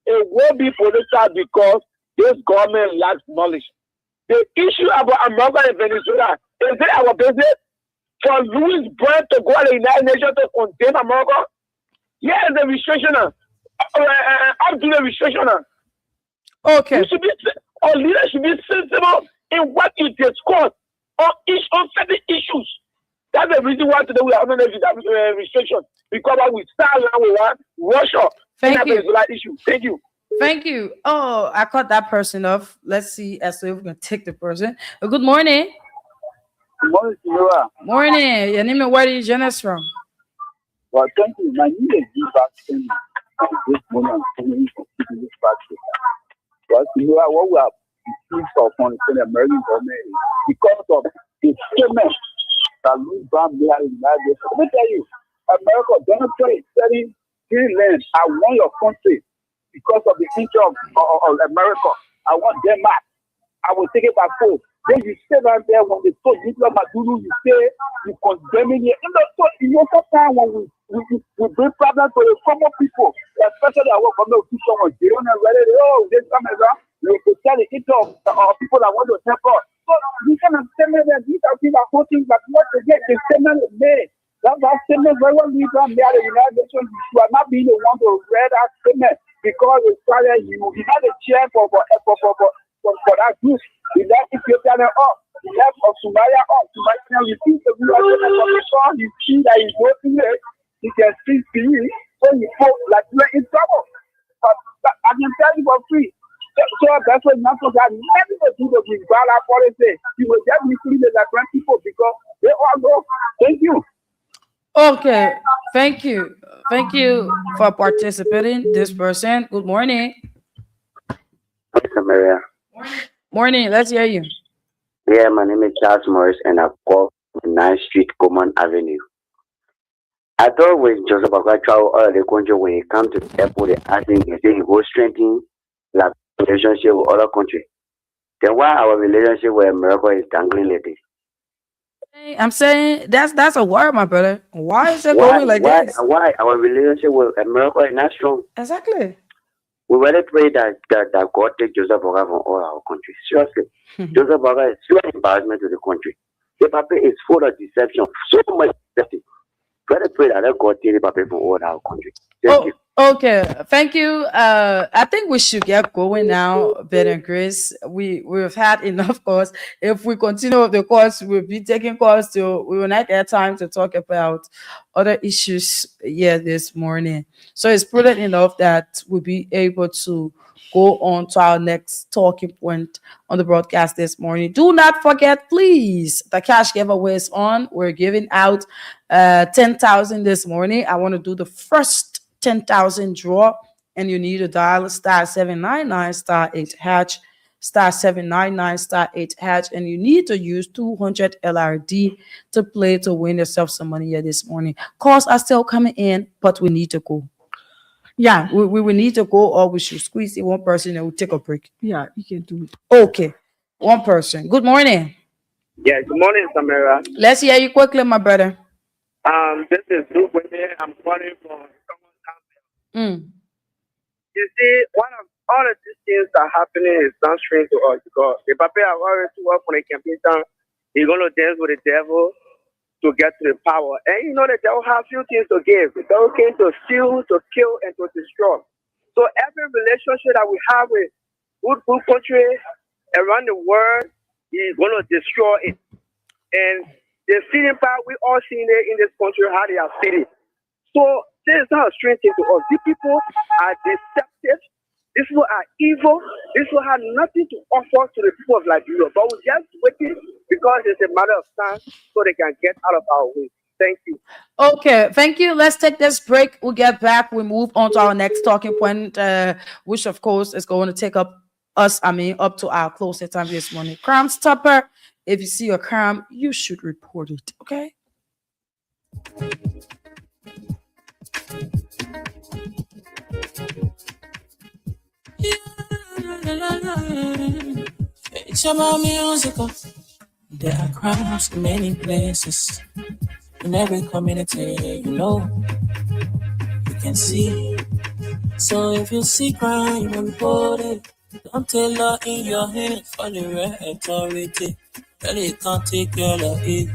It will be politicized because this government lacks knowledge. The issue about America and Venezuela, is it our business? For Louis Brown to go to the United Nations to condemn America? Yes, the restriction. Up to the restriction. Okay. Our leaders should be sensible in what you discuss on certain issues. That's the reason why today we are under the restriction. Because we start now with Russia. Thank you. Venezuela issue. Thank you. Thank you. Oh, I cut that person off. Let's see as if we can take the person. Good morning. Good morning, Senora. Morning. Your name and where did you join us from? Well, thank you. My name is G. This morning I'm coming from this factory. Well, Senora, what we have received upon the American government is because of the statement that Louis Brown made in the United States. Let me tell you, America, Donald Trump is selling Greenland. I want your country because of the future of America. I want Denmark. I will take it by force. Then you say right there when they told Hitler Maduro, you say you condemning it. Sometimes when we bring problems to the common people, especially our government officials, they don't know whether they come around, they will tell the interest of people that want to help us. So you cannot tell me that these are things that hurting, but not to get the statement made. That statement very well made at the United Nations. You are not being the one to read that statement because it's probably you have a chair for that group. He left Ethiopia up. He left Somalia up. Somalia refused to be because he see that he's working there. He can still see it. So he fought like we're in trouble. But I can tell you for free. So that's what not forget. Many of the people in Ghana policy. You will just mislead the Liberian people because they all go. Thank you. Okay. Thank you. Thank you for participating. This person. Good morning. Maria. Morning. Let's hear you. Yeah, my name is Charles Morris, and I call from 9th Street, Common Avenue. I thought when Joseph Boga travel all the country, when he come to the airport, they ask him, he say he go strengthen the relationship with other country. Then why our relationship with America is dangling like this? I'm saying that's a word, my brother. Why is it going like this? Why our relationship with America is not strong? Exactly. We really pray that God take Joseph Boga from all our countries. Seriously, Joseph Boga is so embarrassment to the country. The Papa is full of deception, so much deception. Really pray that God take the Papa from all our countries. Thank you. Okay, thank you. I think we should get going now, Ben and Grace. We've had enough calls. If we continue with the calls, we'll be taking calls till we will not get time to talk about other issues here this morning. So it's prudent enough that we'll be able to go on to our next talking point on the broadcast this morning. Do not forget, please, the cash giveaway is on. We're giving out 10,000 this morning. I want to do the first 10,000 draw, and you need to dial star 799 star 8 hatch star 799 star 8 hatch, and you need to use 200 LRD to play to win yourself some money here this morning. Calls are still coming in, but we need to go. Yeah, we will need to go, or we should squeeze in one person and we'll take a break. Yeah, you can do it. Okay, one person. Good morning. Yeah, good morning, Samara. Let's hear you quickly, my brother. This is Luke Winnie. I'm calling from. You see, one of all of these things that are happening is not strange to us because the Papa have already worked for the campaign time. He's going to dance with the devil to get to the power. And you know the devil has few things to give. The devil came to steal, to kill, and to destroy. So every relationship that we have with good countries around the world, he's going to destroy it. And the feeding part, we all seen it in this country, how they are feeding. So this is not a strange thing to us. These people are deceptive. These people are evil. These people have nothing to offer to the people of Liberia. But we're just waiting because it's a matter of time so they can get out of our way. Thank you. Okay, thank you. Let's take this break. We'll get back. We move on to our next talking point, which of course is going to take up to our closing time this morning. Crime stopper. If you see a crime, you should report it. Okay. It's about musical. There are crimes in many places. In every community, you can see. So if you see crime, you report it. Don't tell her in your hands for the right authority. Really can't take care of it.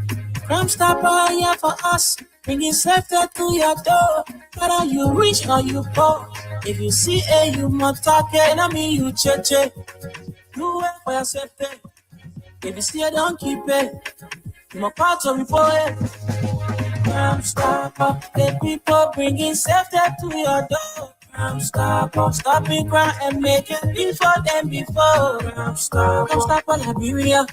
Crime stopper here for us. Bringing safety to your door. Whether you rich or you poor. If you see you must talk it. I mean you check. Do it for your safety. If you see don't keep it. You must part of report it. Crime stopper. The people bringing safety to your door. Crime stopper. Stopping crime and making peace for them before. Crime stopper Liberia.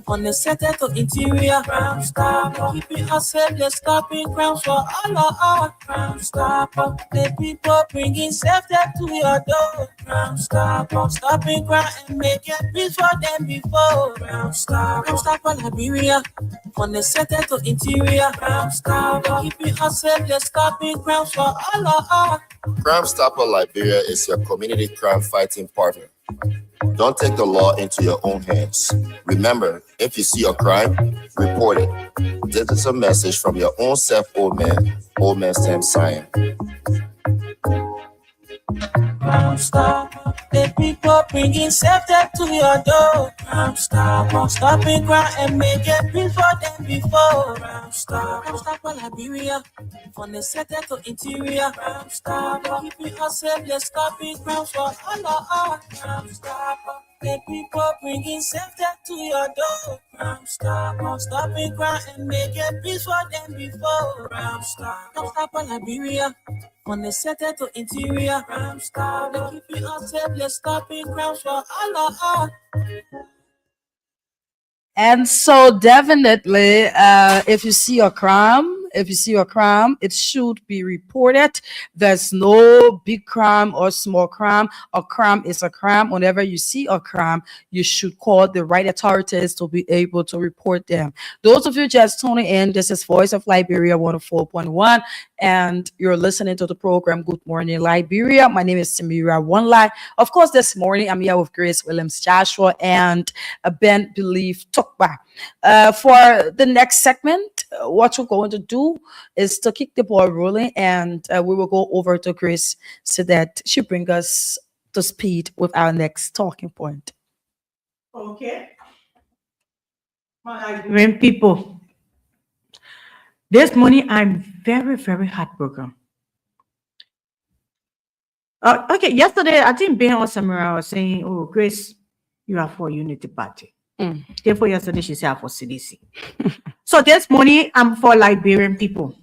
On the center to interior. Crime stopper. Keeping us safe. They're stopping crimes for all of us. Crime stopper. The people bringing safety to your door. Crime stopper. Stopping crime and making peace for them before. Crime stopper Liberia. On the center to interior. Crime stopper. Keeping us safe. They're stopping crimes for all of us. Crime Stopper Liberia is your community crime fighting partner. Don't take the law into your own hands. Remember, if you see a crime, report it. This is a message from your own self, old man Sam Sion. Crime stopper, the people bringing safety to your door. Crime stopper, stopping crime and making peace for them before. Crime stopper Liberia, from the center to interior. Crime stopper, keeping us safe, let's stopping crime for all of us. Crime stopper, the people bringing safety to your door. Crime stopper, stopping crime and making peace for them before. Crime stopper Liberia. On the center to interior, crime stopper, keeping us safe, let's stopping crimes for all of us. And so definitely, if you see a crime, If you see a crime, it should be reported. There's no big crime or small crime. A crime is a crime. Whenever you see a crime, you should call the right authorities to be able to report them. Those of you just tuning in, this is Voice of Liberia 104.1, and you're listening to the program Good Morning Liberia. My name is Samira One. Of course, this morning I'm here with Grace Williams Joshua and Ben Believe Tokba. For the next segment, what we're going to do is to kick the ball rolling, and we will go over to Grace so that she brings us to speed with our next talking point. Okay. When people, this morning I'm very, very heartbroken. Okay, yesterday I think Ben or Samira was saying, "Oh, Grace, you are for Unity Party." Therefore, yesterday she said for CDC. So this morning I'm for Liberian people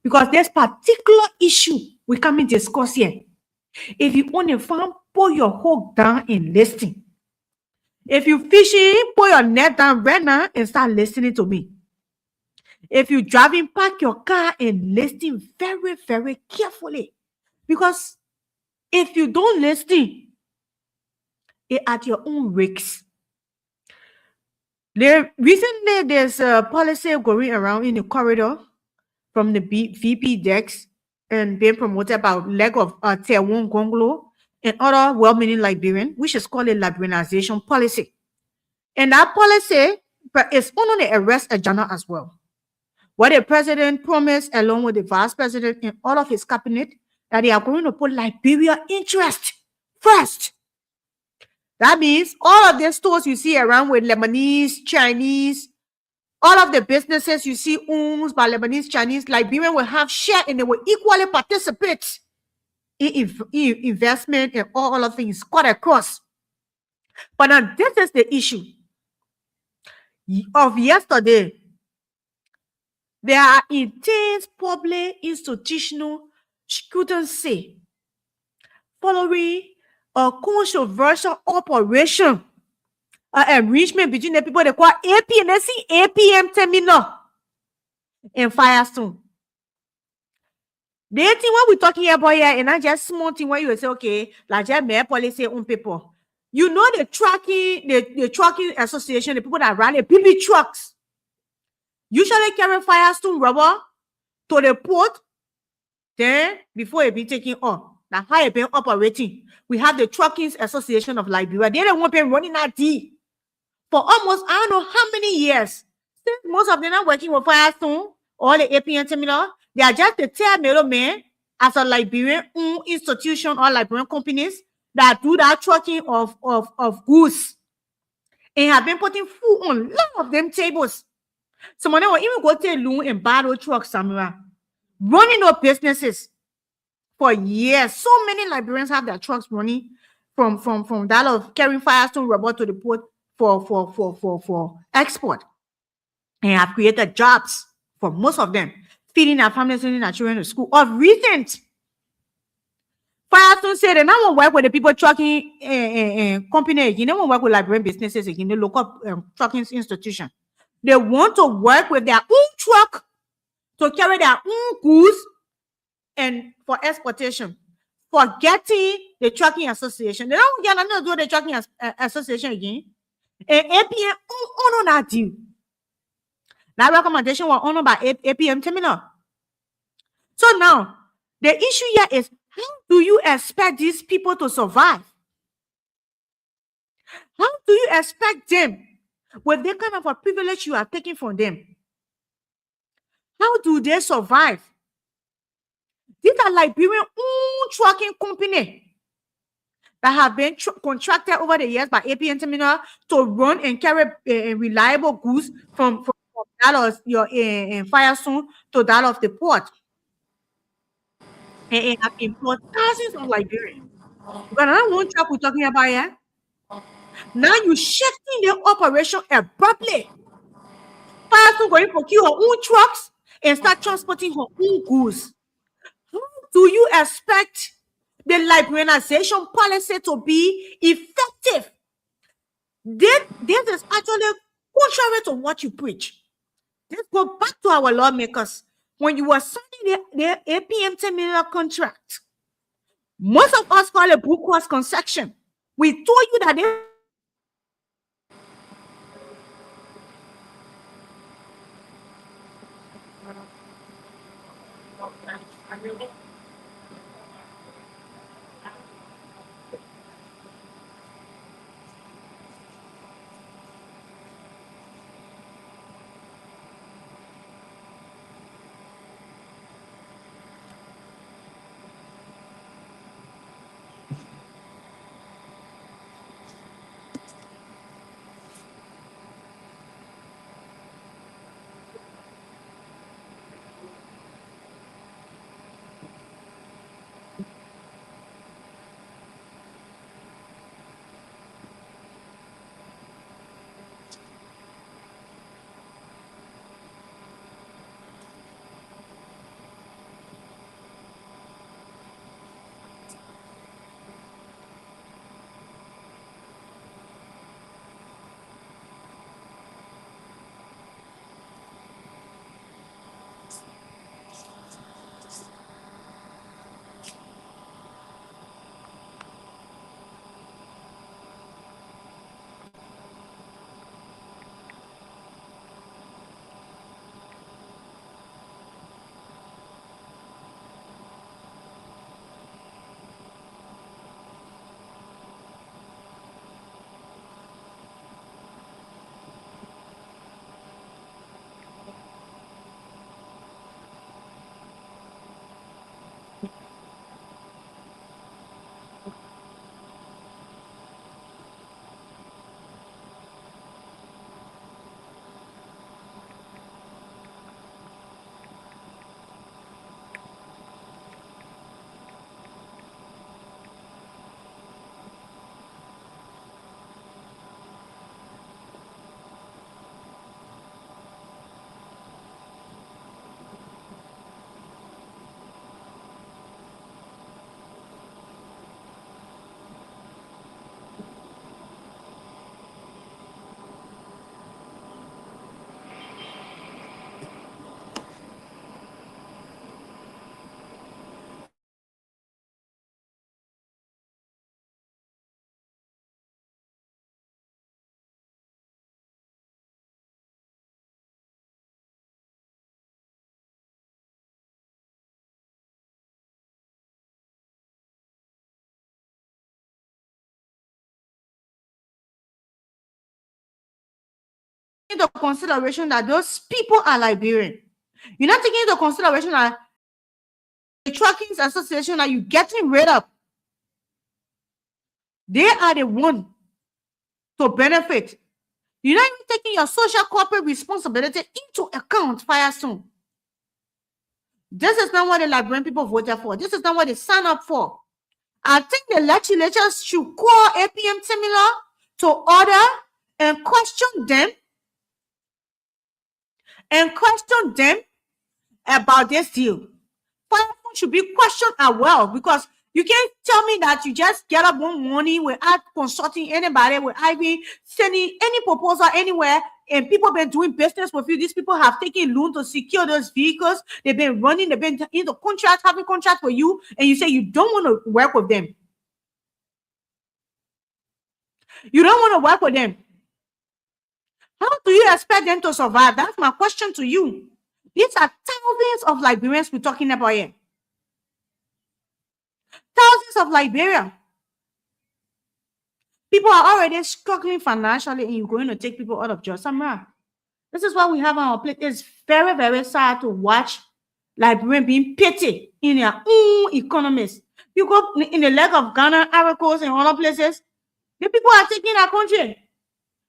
because there's particular issue we come and discuss here. If you own a farm, put your hook down and listen. If you fishing, put your net down right now and start listening to me. If you driving, park your car and listen very, very carefully. Because if you don't listen, it's at your own risks. Recently, there's a policy going around in the corridor from the VP decks and being promoted by leg of Tier 1 Gonglo and other well-meaning Liberian, which is called a Liberianization policy. And that policy is on the arrest agenda as well. What the president promised, along with the vice president and all of his cabinet, that they are going to put Liberia interest first. That means all of the stores you see around with Lebanese, Chinese, all of the businesses you see owned by Lebanese, Chinese, Liberian will have share and they will equally participate in investment and all of things cut across. But now this is the issue of yesterday. There are intense public institutional scrutiny following a controversial operation, enrichment between the people they call APM terminal and Firestone. The thing what we're talking about here, and not just small thing where you will say, okay, like just mere policy on people. You know the trucking association, the people that run the PB trucks, usually carry Firestone rubber to the port. Then before it be taken on, now how it been operating. We have the Trucking Association of Liberia. They're the one been running that deal for almost I don't know how many years. Since most of them are working with Firestone or the APN terminal, they are just the tail middleman as a Liberian institution or Liberian companies that do that trucking of goods and have been putting food on a lot of them tables. Some of them will even go to loan and buy those trucks somewhere, running those businesses for years. So many Liberians have their trucks running from that of carrying Firestone rubber to the port for export, and have created jobs for most of them, feeding their families, sending their children to school. Of recent, Firestone said they now work with the people trucking company again. They won't work with Liberian businesses again, the local trucking institution. They want to work with their own truck to carry their own goods and for exportation, forgetting the trucking association. They don't get nothing to do with the trucking association again. And APM honor that deal. That recommendation was honored by APM terminal. So now, the issue here is, how do you expect these people to survive? How do you expect them with the kind of a privilege you are taking from them? How do they survive? These are Liberian own trucking company that have been contracted over the years by APN terminal to run and carry reliable goods from that of your Firestone to that of the port. And have employed thousands of Liberians. Because another one truck we're talking about here. Now you're shifting the operation abruptly. Firestone going to procure her own trucks and start transporting her own goods. How do you expect the Liberianization policy to be effective? This is actually contrary to what you preach. Let's go back to our lawmakers. When you were signing the APM 10 million contract, most of us call it book cost concession. We told you that they into consideration that those people are Liberian. You're not taking into consideration that the trucking association that you're getting rid of, they are the one to benefit. You're not even taking your social corporate responsibility into account fire soon. This is not what the Liberian people voted for. This is not what they signed up for. I think the legislatures should call APM similar to order and question them about this deal. Fire should be questioned as well, because you can't tell me that you just get up one morning without consulting anybody, without even sending any proposal anywhere, and people been doing business with you. These people have taken loan to secure those vehicles. They've been running, they've been into contracts, having contracts with you, and you say you don't want to work with them. You don't want to work with them. How do you expect them to survive? That's my question to you. These are thousands of Liberians we're talking about here. Thousands of Liberia. People are already struggling financially, and you're going to take people out of jobs. Samra, this is what we have on our plate. It's very, very sad to watch Liberians being pitied in their own economies. You go in the leg of Ghana, Ivory Coast, and other places, the people are taking our country.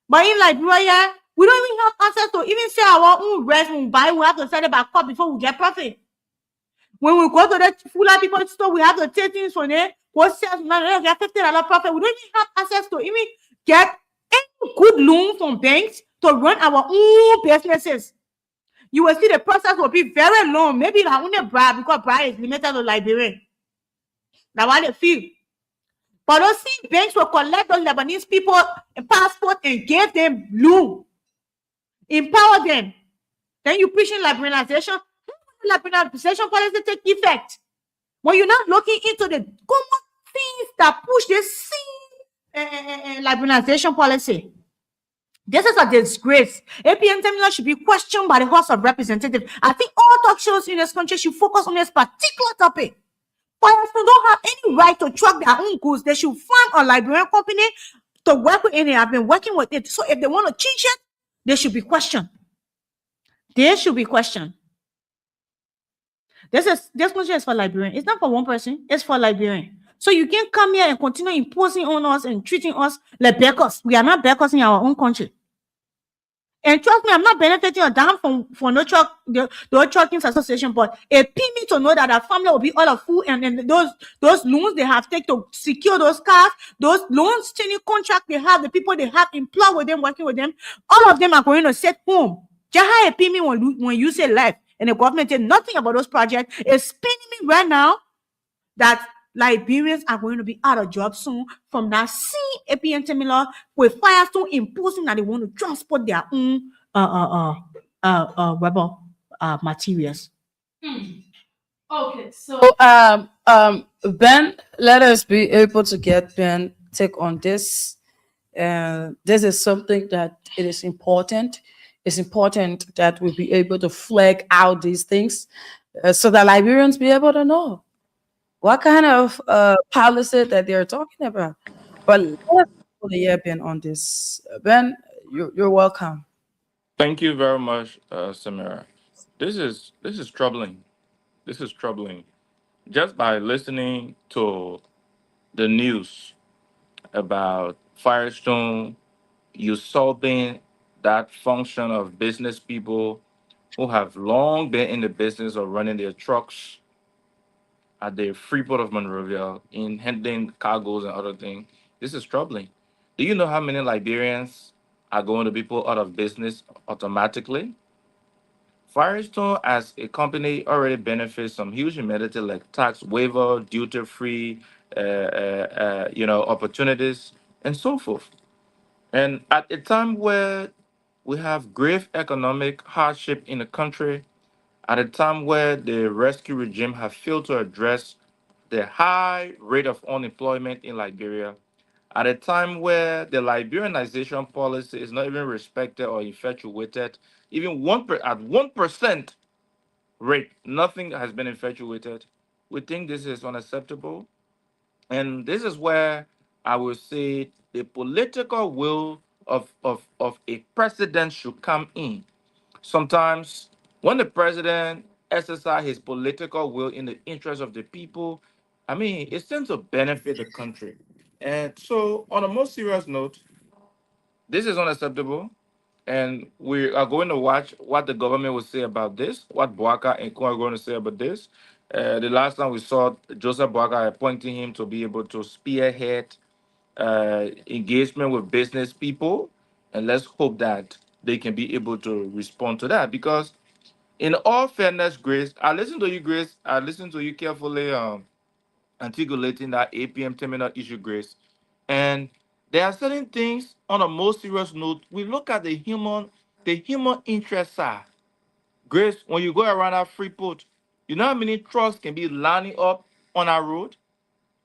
But in Liberia, we don't even have access to even sell our own rest. When we buy, we have to sell it back up before we get profit. When we go to the fuller people store, we have to take things from there. What sales now? Get $50 profit. We don't even have access to even get any good loan from banks to run our own businesses. You will see the process will be very long. Maybe not only bribe, because bribe is limited to Liberia. That's why they feel. But those same banks will collect those Lebanese people a passport and give them loan. Empower them. Then you pushing liberalization. Liberalization policy take effect when you're not looking into the common things that push this same liberalization policy. This is a disgrace. APM terminal should be questioned by the House of Representatives. I think all talk shows in this country should focus on this particular topic. Firestone don't have any right to truck their own goods. They should find a Liberian company to work with, and they have been working with it. So if they want to change it, they should be questioned. They should be questioned. This country is for Liberian. It's not for one person. It's for Liberian. So you can't come here and continue imposing on us and treating us like beggars. We are not beggars in our own country. And trust me, I'm not benefiting or down from no truck, the truckings association, but it paid me to know that our family will be all of food, and those loans they have taken to secure those cars, those loans, any contract they have, the people they have employed with them, working with them, all of them are going to set home. Jaha it paid me when you say life, and the government did nothing about those projects. It's paying me right now that Liberians are going to be out of job soon from that same APN terminal with Firestone imposing that they want to transport their own rubber materials. Okay, so Ben, let us be able to get Ben take on this. This is something that it is important. It's important that we be able to flag out these things so that Liberians be able to know what kind of policy that they're talking about. But let's hear Ben on this. Ben, you're welcome. Thank you very much, Samira. This is troubling. This is troubling. Just by listening to the news about Firestone usurping that function of business people who have long been in the business of running their trucks at the Freeport of Monrovia in handling cargoes and other things. This is troubling. Do you know how many Liberians are going to be put out of business automatically? Firestone, as a company, already benefits from huge amenities like tax waiver, duty-free, opportunities, and so forth. And at a time where we have grave economic hardship in the country, at a time where the rescue regime have failed to address the high rate of unemployment in Liberia, at a time where the Liberianization policy is not even respected or infatuated, even at 1% rate, nothing has been infatuated. We think this is unacceptable. And this is where I will say the political will of a president should come in. Sometimes when the president exercises his political will in the interest of the people, I mean, it tends to benefit the country. And so, on a more serious note, this is unacceptable. And we are going to watch what the government will say about this, what Boaka and Co are going to say about this. The last time we saw Joseph Boaka appointing him to be able to spearhead engagement with business people. And let's hope that they can be able to respond to that. Because, in all fairness, Grace, I listened to you, Grace. I listened to you carefully, articulating that APM terminal issue, Grace. And there are certain things on a more serious note. We look at the human interest side. Grace, when you go around our Freeport, you know how many trucks can be lining up on our road?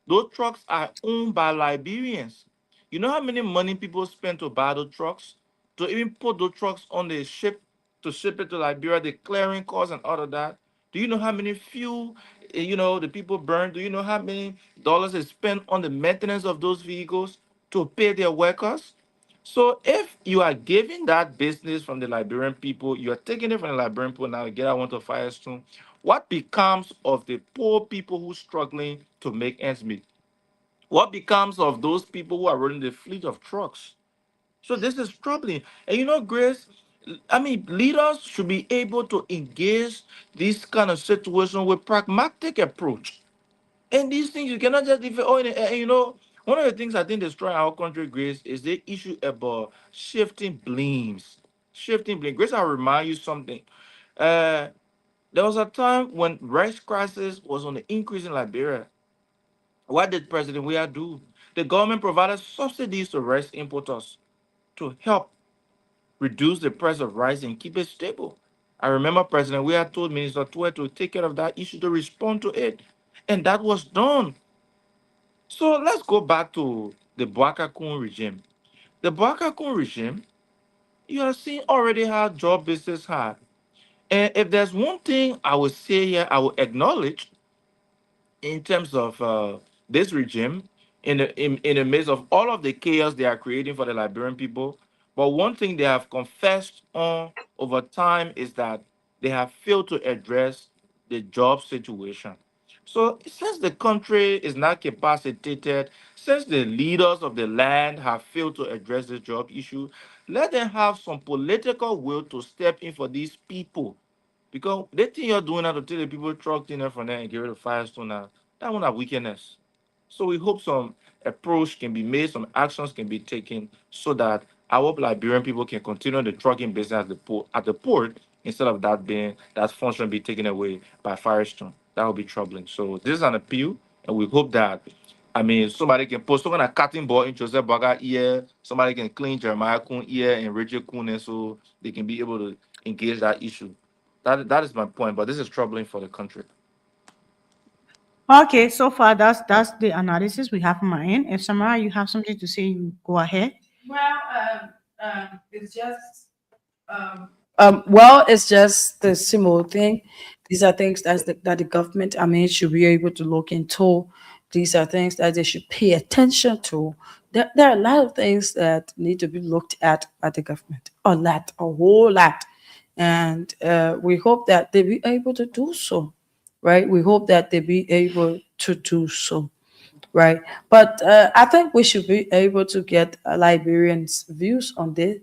Those trucks are owned by Liberians. You know how many money people spend to buy those trucks? To even put those trucks on the ship to ship it to Liberia, the clearing costs and all of that. Do you know how many fuel the people burn? Do you know how many dollars is spent on the maintenance of those vehicles to pay their workers? So if you are giving that business from the Liberian people, you are taking it from the Liberian people now, get out onto Firestone. What becomes of the poor people who are struggling to make ends meet? What becomes of those people who are running the fleet of trucks? So this is troubling. And Grace, I mean, leaders should be able to engage this kind of situation with pragmatic approach. And these things you cannot just leave it. Oh, one of the things I think destroy our country, Grace, is the issue about shifting blames. Shifting blame. Grace, I'll remind you something. Uh, there was a time when rice crisis was on the increase in Liberia. What did President Weah do? The government provided subsidies to rice importers to help reduce the price of rice and keep it stable. I remember President we had told Minister Tuet to take care of that issue, to respond to it. And that was done. So let's go back to the Boakakun regime. The Boakakun regime, you are seeing already how job business hard. And if there's one thing I would say here, I will acknowledge in terms of this regime, in the midst of all of the chaos they are creating for the Liberian people. But one thing they have confessed on over time is that they have failed to address the job situation. So since the country is not capacitated, since the leaders of the land have failed to address the job issue, let them have some political will to step in for these people, because they think you're doing that to tell the people truck in there from there and get rid of Firestone now. That one have weakness. So we hope some approach can be made, some actions can be taken so that our Liberian people can continue the trucking business at the port instead of that function be taken away by Firestone. That would be troubling. So this is an appeal, and we hope that somebody can post some kind of cutting board in Joseph Baga ear, somebody can clean Jeremiah Kun ear and Richard Kun, and so they can be able to engage that issue. That is my point, but this is troubling for the country. Okay, so far that's the analysis we have on my end. If Samara, you have something to say, you go ahead. It's just well, it's just the similar thing. These are things that the government, should be able to look into. These are things that they should pay attention to. There are a lot of things that need to be looked at by the government. A whole lot. And we hope that they be able to do so, right? We hope that they be able to do so, right? But I think we should be able to get Liberians' views on this,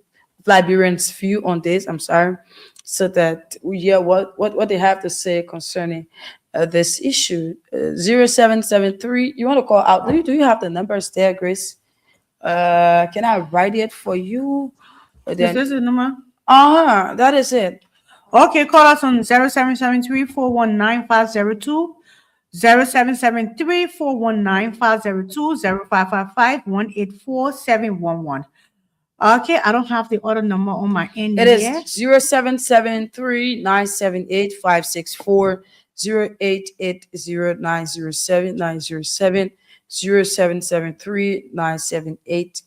Liberians' view on this. I'm sorry, so that we hear what they have to say concerning this issue. 0773. You want to call out? Do you have the numbers there, Grace? Can I write it for you? Is this the number? That is it. Okay, call us on 0773 419 502, 0773 419 502, 0555 184 711. Okay, I don't have the other number on my end It is yet. 0773 978 564, 0880 907 907, 0773 978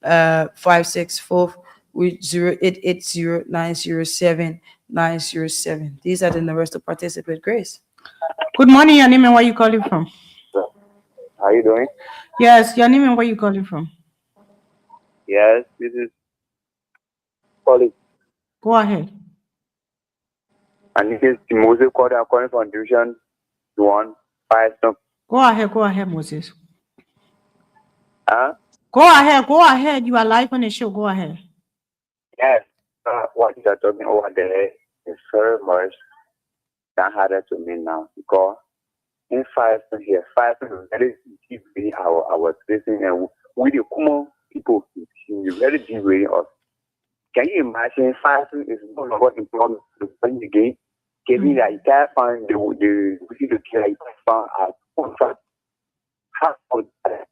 564 with 0880 907 907. These are the numbers to participate, Grace. Good morning, your name and where you calling from? How you doing? Yes, your name and where you calling from? Yes, this is Colin. Go ahead. And this is Moses Corder. I'm calling from Division 1, Firestone. Go ahead, Moses. Huh? Go ahead. You are live on the show. Go ahead. Yes. What you are talking over there is very much that harder to me now, because in Firestone here, Firestone is very deep in our citizen, and we the common people is very deep in us. Can you imagine Firestone is no longer employed to play the game? Giving the entire fund, the entire fund as contract. How would that?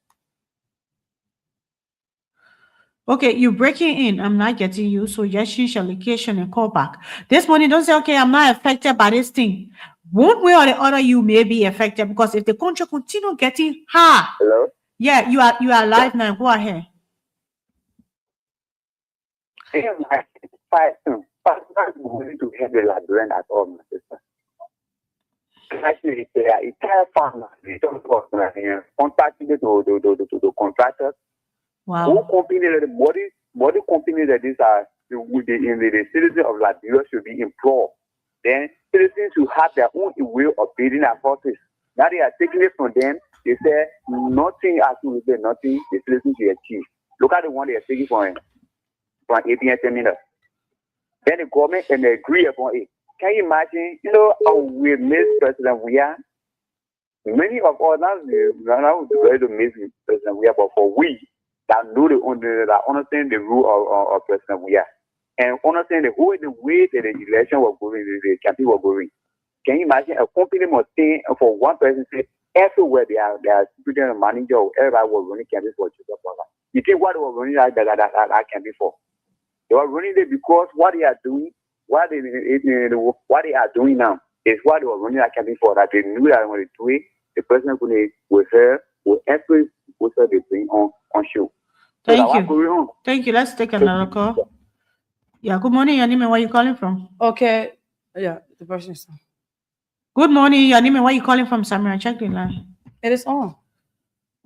Okay, you're breaking in. I'm not getting you. So just change your location and call back. This morning, don't say, okay, I'm not affected by this thing. One way or the other, you may be affected, because if the country continue getting hard. Hello? Yeah, you are live now. Go ahead. Firestone is going to help the Liberian at all, my sister. Actually, the entire fund, they don't contacting the contractors. Wow. Who company that body company that these are the citizens of Liberia should be employed. Then citizens should have their own way of building their forces. Now they are taking it from them. They say nothing actually nothing the citizens should achieve. Look at the one they are taking from ABN terminal. Then the government and they agree upon it. Can you imagine? How we miss President Weah. Many of us now we're ready to miss President Weah, but for we that know that understand the rule of President Weah and understand the way that the election was going, the campaign was going. Can you imagine a company must think for one person say everywhere they are putting a manager or everybody was running campaign for Joseph Bola. You think what they were running that campaign for? They were running it because what they are doing, what they are doing now is what they were running academy for. That they knew that when they do it, the person will hear will every poster they bring on show. So Thank what's going you. on? Thank you. Let's take another call. Yeah, good morning, your name and where you calling from? Okay. Yeah, the person is on. Good morning, your name and where you calling from, Samira? Check the line. It is on.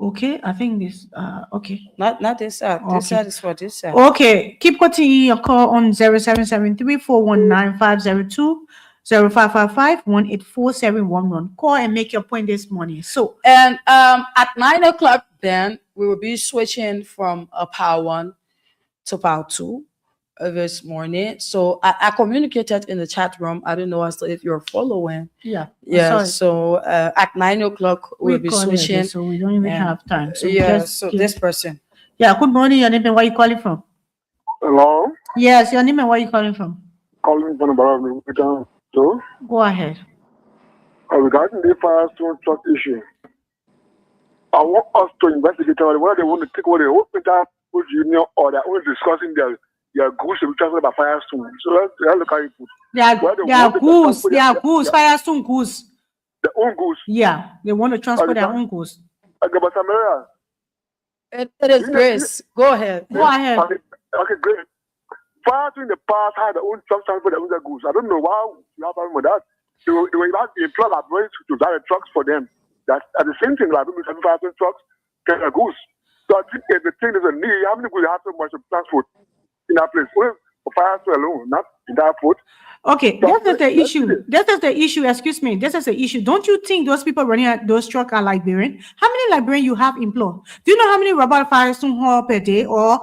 Okay, I think this okay. Not this side. This Okay. side is for this side. Okay, keep continuing your call on 0773-419-502, 0555-184-711. Call and make your point this morning. So And at 9 o'clock, then we will be switching from a power 1 to power 2 this morning. So I communicated in the chat room. I don't know as to if you're following. yeah. Yeah. So at 9 o'clock we'll be call it, switching. so we don't even and- have time. So yeah. just So give- this person. Yeah, good morning, your name and where you calling from? Hello? Yes, your name and where you calling from? Calling from the So, Go ahead. regarding the Firestone truck issue, I want us to investigate whether they want to take over the whole entire food union or they're only discussing their goods to be transferred by Firestone. So let's look at it. They are goose. They are goose. Firestone goose. Their own goods. Yeah, they want to transfer their own goose. Okay, but Samara, It is Grace. Go ahead. Go ahead. Okay, great. Firestone in the past had their own trucks transfer their own goods. I don't know why you have problem with that. They were about to employ laboratories to drive the trucks for them. That's at the same thing, like Firestone trucks carry the goods. So I think if the thing is a need, how many goods have so much of transport in that place? Only for Firestone alone, not in that foot. Okay, this is the issue. This is the issue. Excuse me. This is the issue. Don't you think those people running those trucks are Liberian? How many Liberian you have employed? Do you know how many rubber Firestone haul per day or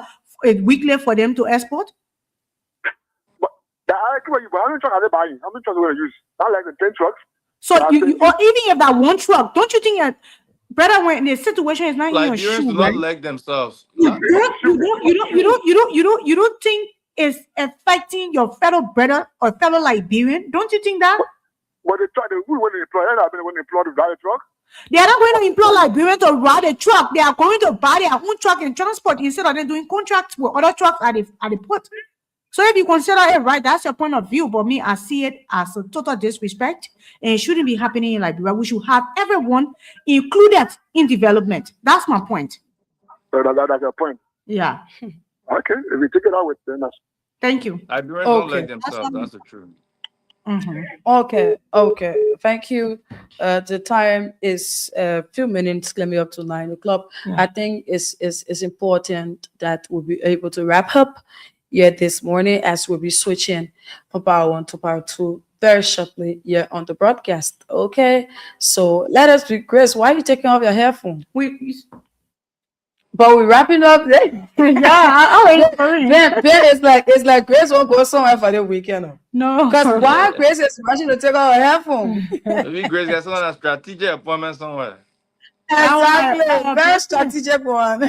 weekly for them to export? But how many trucks are they buying? How many trucks are they going to use? Not less than 10 trucks. So or even if that one truck, don't you think that brother when the situation is not in your Liberians shoe, do right? not like themselves. You don't think it's affecting your fellow brother or fellow Liberian? Don't you think that? But the truck, who when they employ, they're not going to employ to drive the truck. They are not going to employ Liberians to ride a truck. They are going to buy their own truck and transport instead of them doing contracts with other trucks at the port. So if you consider it right, that's your point of view. But me, I see it as a total disrespect, and it shouldn't be happening in Liberia. We should have everyone included in development. That's my point. So that's your point. Yeah. Okay, if you take it out with them, thank you. Liberians don't like themselves. That's the truth. Mm-hmm. Okay. Thank you. The time is a few minutes. Let me up to 9 o'clock. Yeah. I think it's important that we'll be able to wrap up this morning as we'll be switching from power 1 to power 2 very shortly on the broadcast. Okay. So let us be Grace. Why are you taking off your headphone? But we're wrapping up there. Ben, it's like Grace won't go somewhere for the weekend. No. Because why Grace is rushing to take off her headphone? Maybe Grace gets on a strategic appointment somewhere. Exactly. Very strategic one.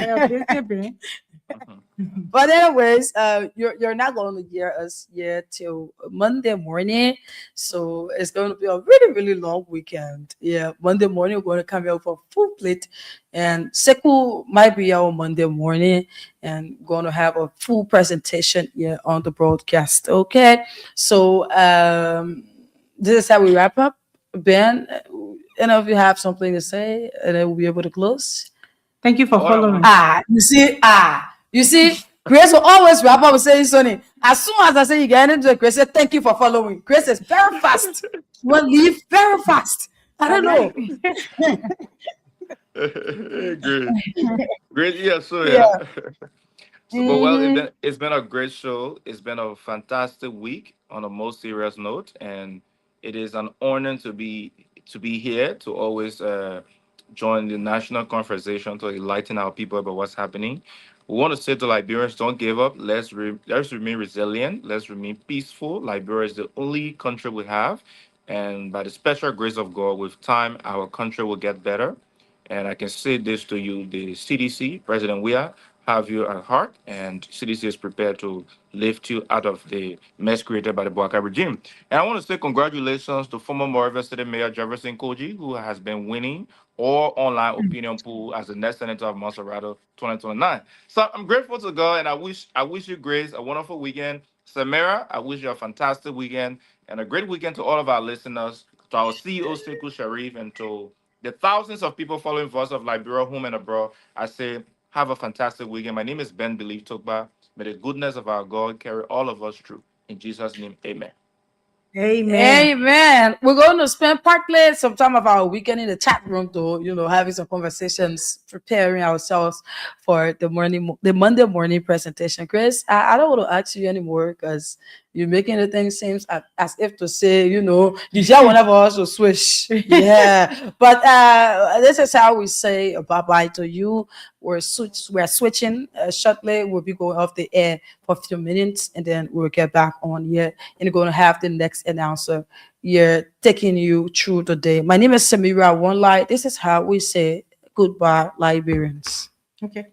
But anyways, you're not going to hear us till Monday morning, so it's going to be a really, really long weekend. Yeah, Monday morning we're going to come out for full plate, and Seku might be our Monday morning, and going to have a full presentation on the broadcast. Okay, so this is how we wrap up. Ben, if you have something to say, and then we'll be able to close. Thank you for following. You see, Grace will always wrap up with saying something. As soon as I say you get into it, Grace said, thank you for following. Grace is very fast. You will leave very fast. I don't know. Great. Yeah. So but well, it's been a great show. It's been a fantastic week on a most serious note, and it is an honor to be here to always join the national conversation to enlighten our people about what's happening. We want to say to Liberians, don't give up. Let's remain resilient. Let's remain peaceful. Liberia is the only country we have, and by the special grace of God, with time, our country will get better. And I can say this to you: the CDC, President Weah, have you at heart, and CDC is prepared to lift you out of the mess created by the Boakai regime. And I want to say congratulations to former Moravia City Mayor Jefferson Koji, who has been winning all online opinion poll as the next senator of Monserrado 2029. So I'm grateful to God, and I wish you, Grace, a wonderful weekend. Samira, I wish you a fantastic weekend and a great weekend to all of our listeners, to our CEO, Sekou Sharif, and to the thousands of people following Voice of Liberia, home and abroad. I say, have a fantastic weekend. My name is Ben Believe Tokba. May the goodness of our God carry all of us through. In Jesus' name, amen. Amen. Amen. We're going to spend partly some time of our weekend in the chat room, though, having some conversations, preparing ourselves for the Monday morning presentation. Chris, I don't want to ask you anymore because you're making the thing seems as if to say, you shall one of us will switch. Yeah. But this is how we say bye-bye to you. We're switching shortly. We'll be going off the air for a few minutes and then we'll get back on here and going to have the next announcer here taking you through the day. My name is Samira One Light. This is how we say goodbye, Liberians. Okay.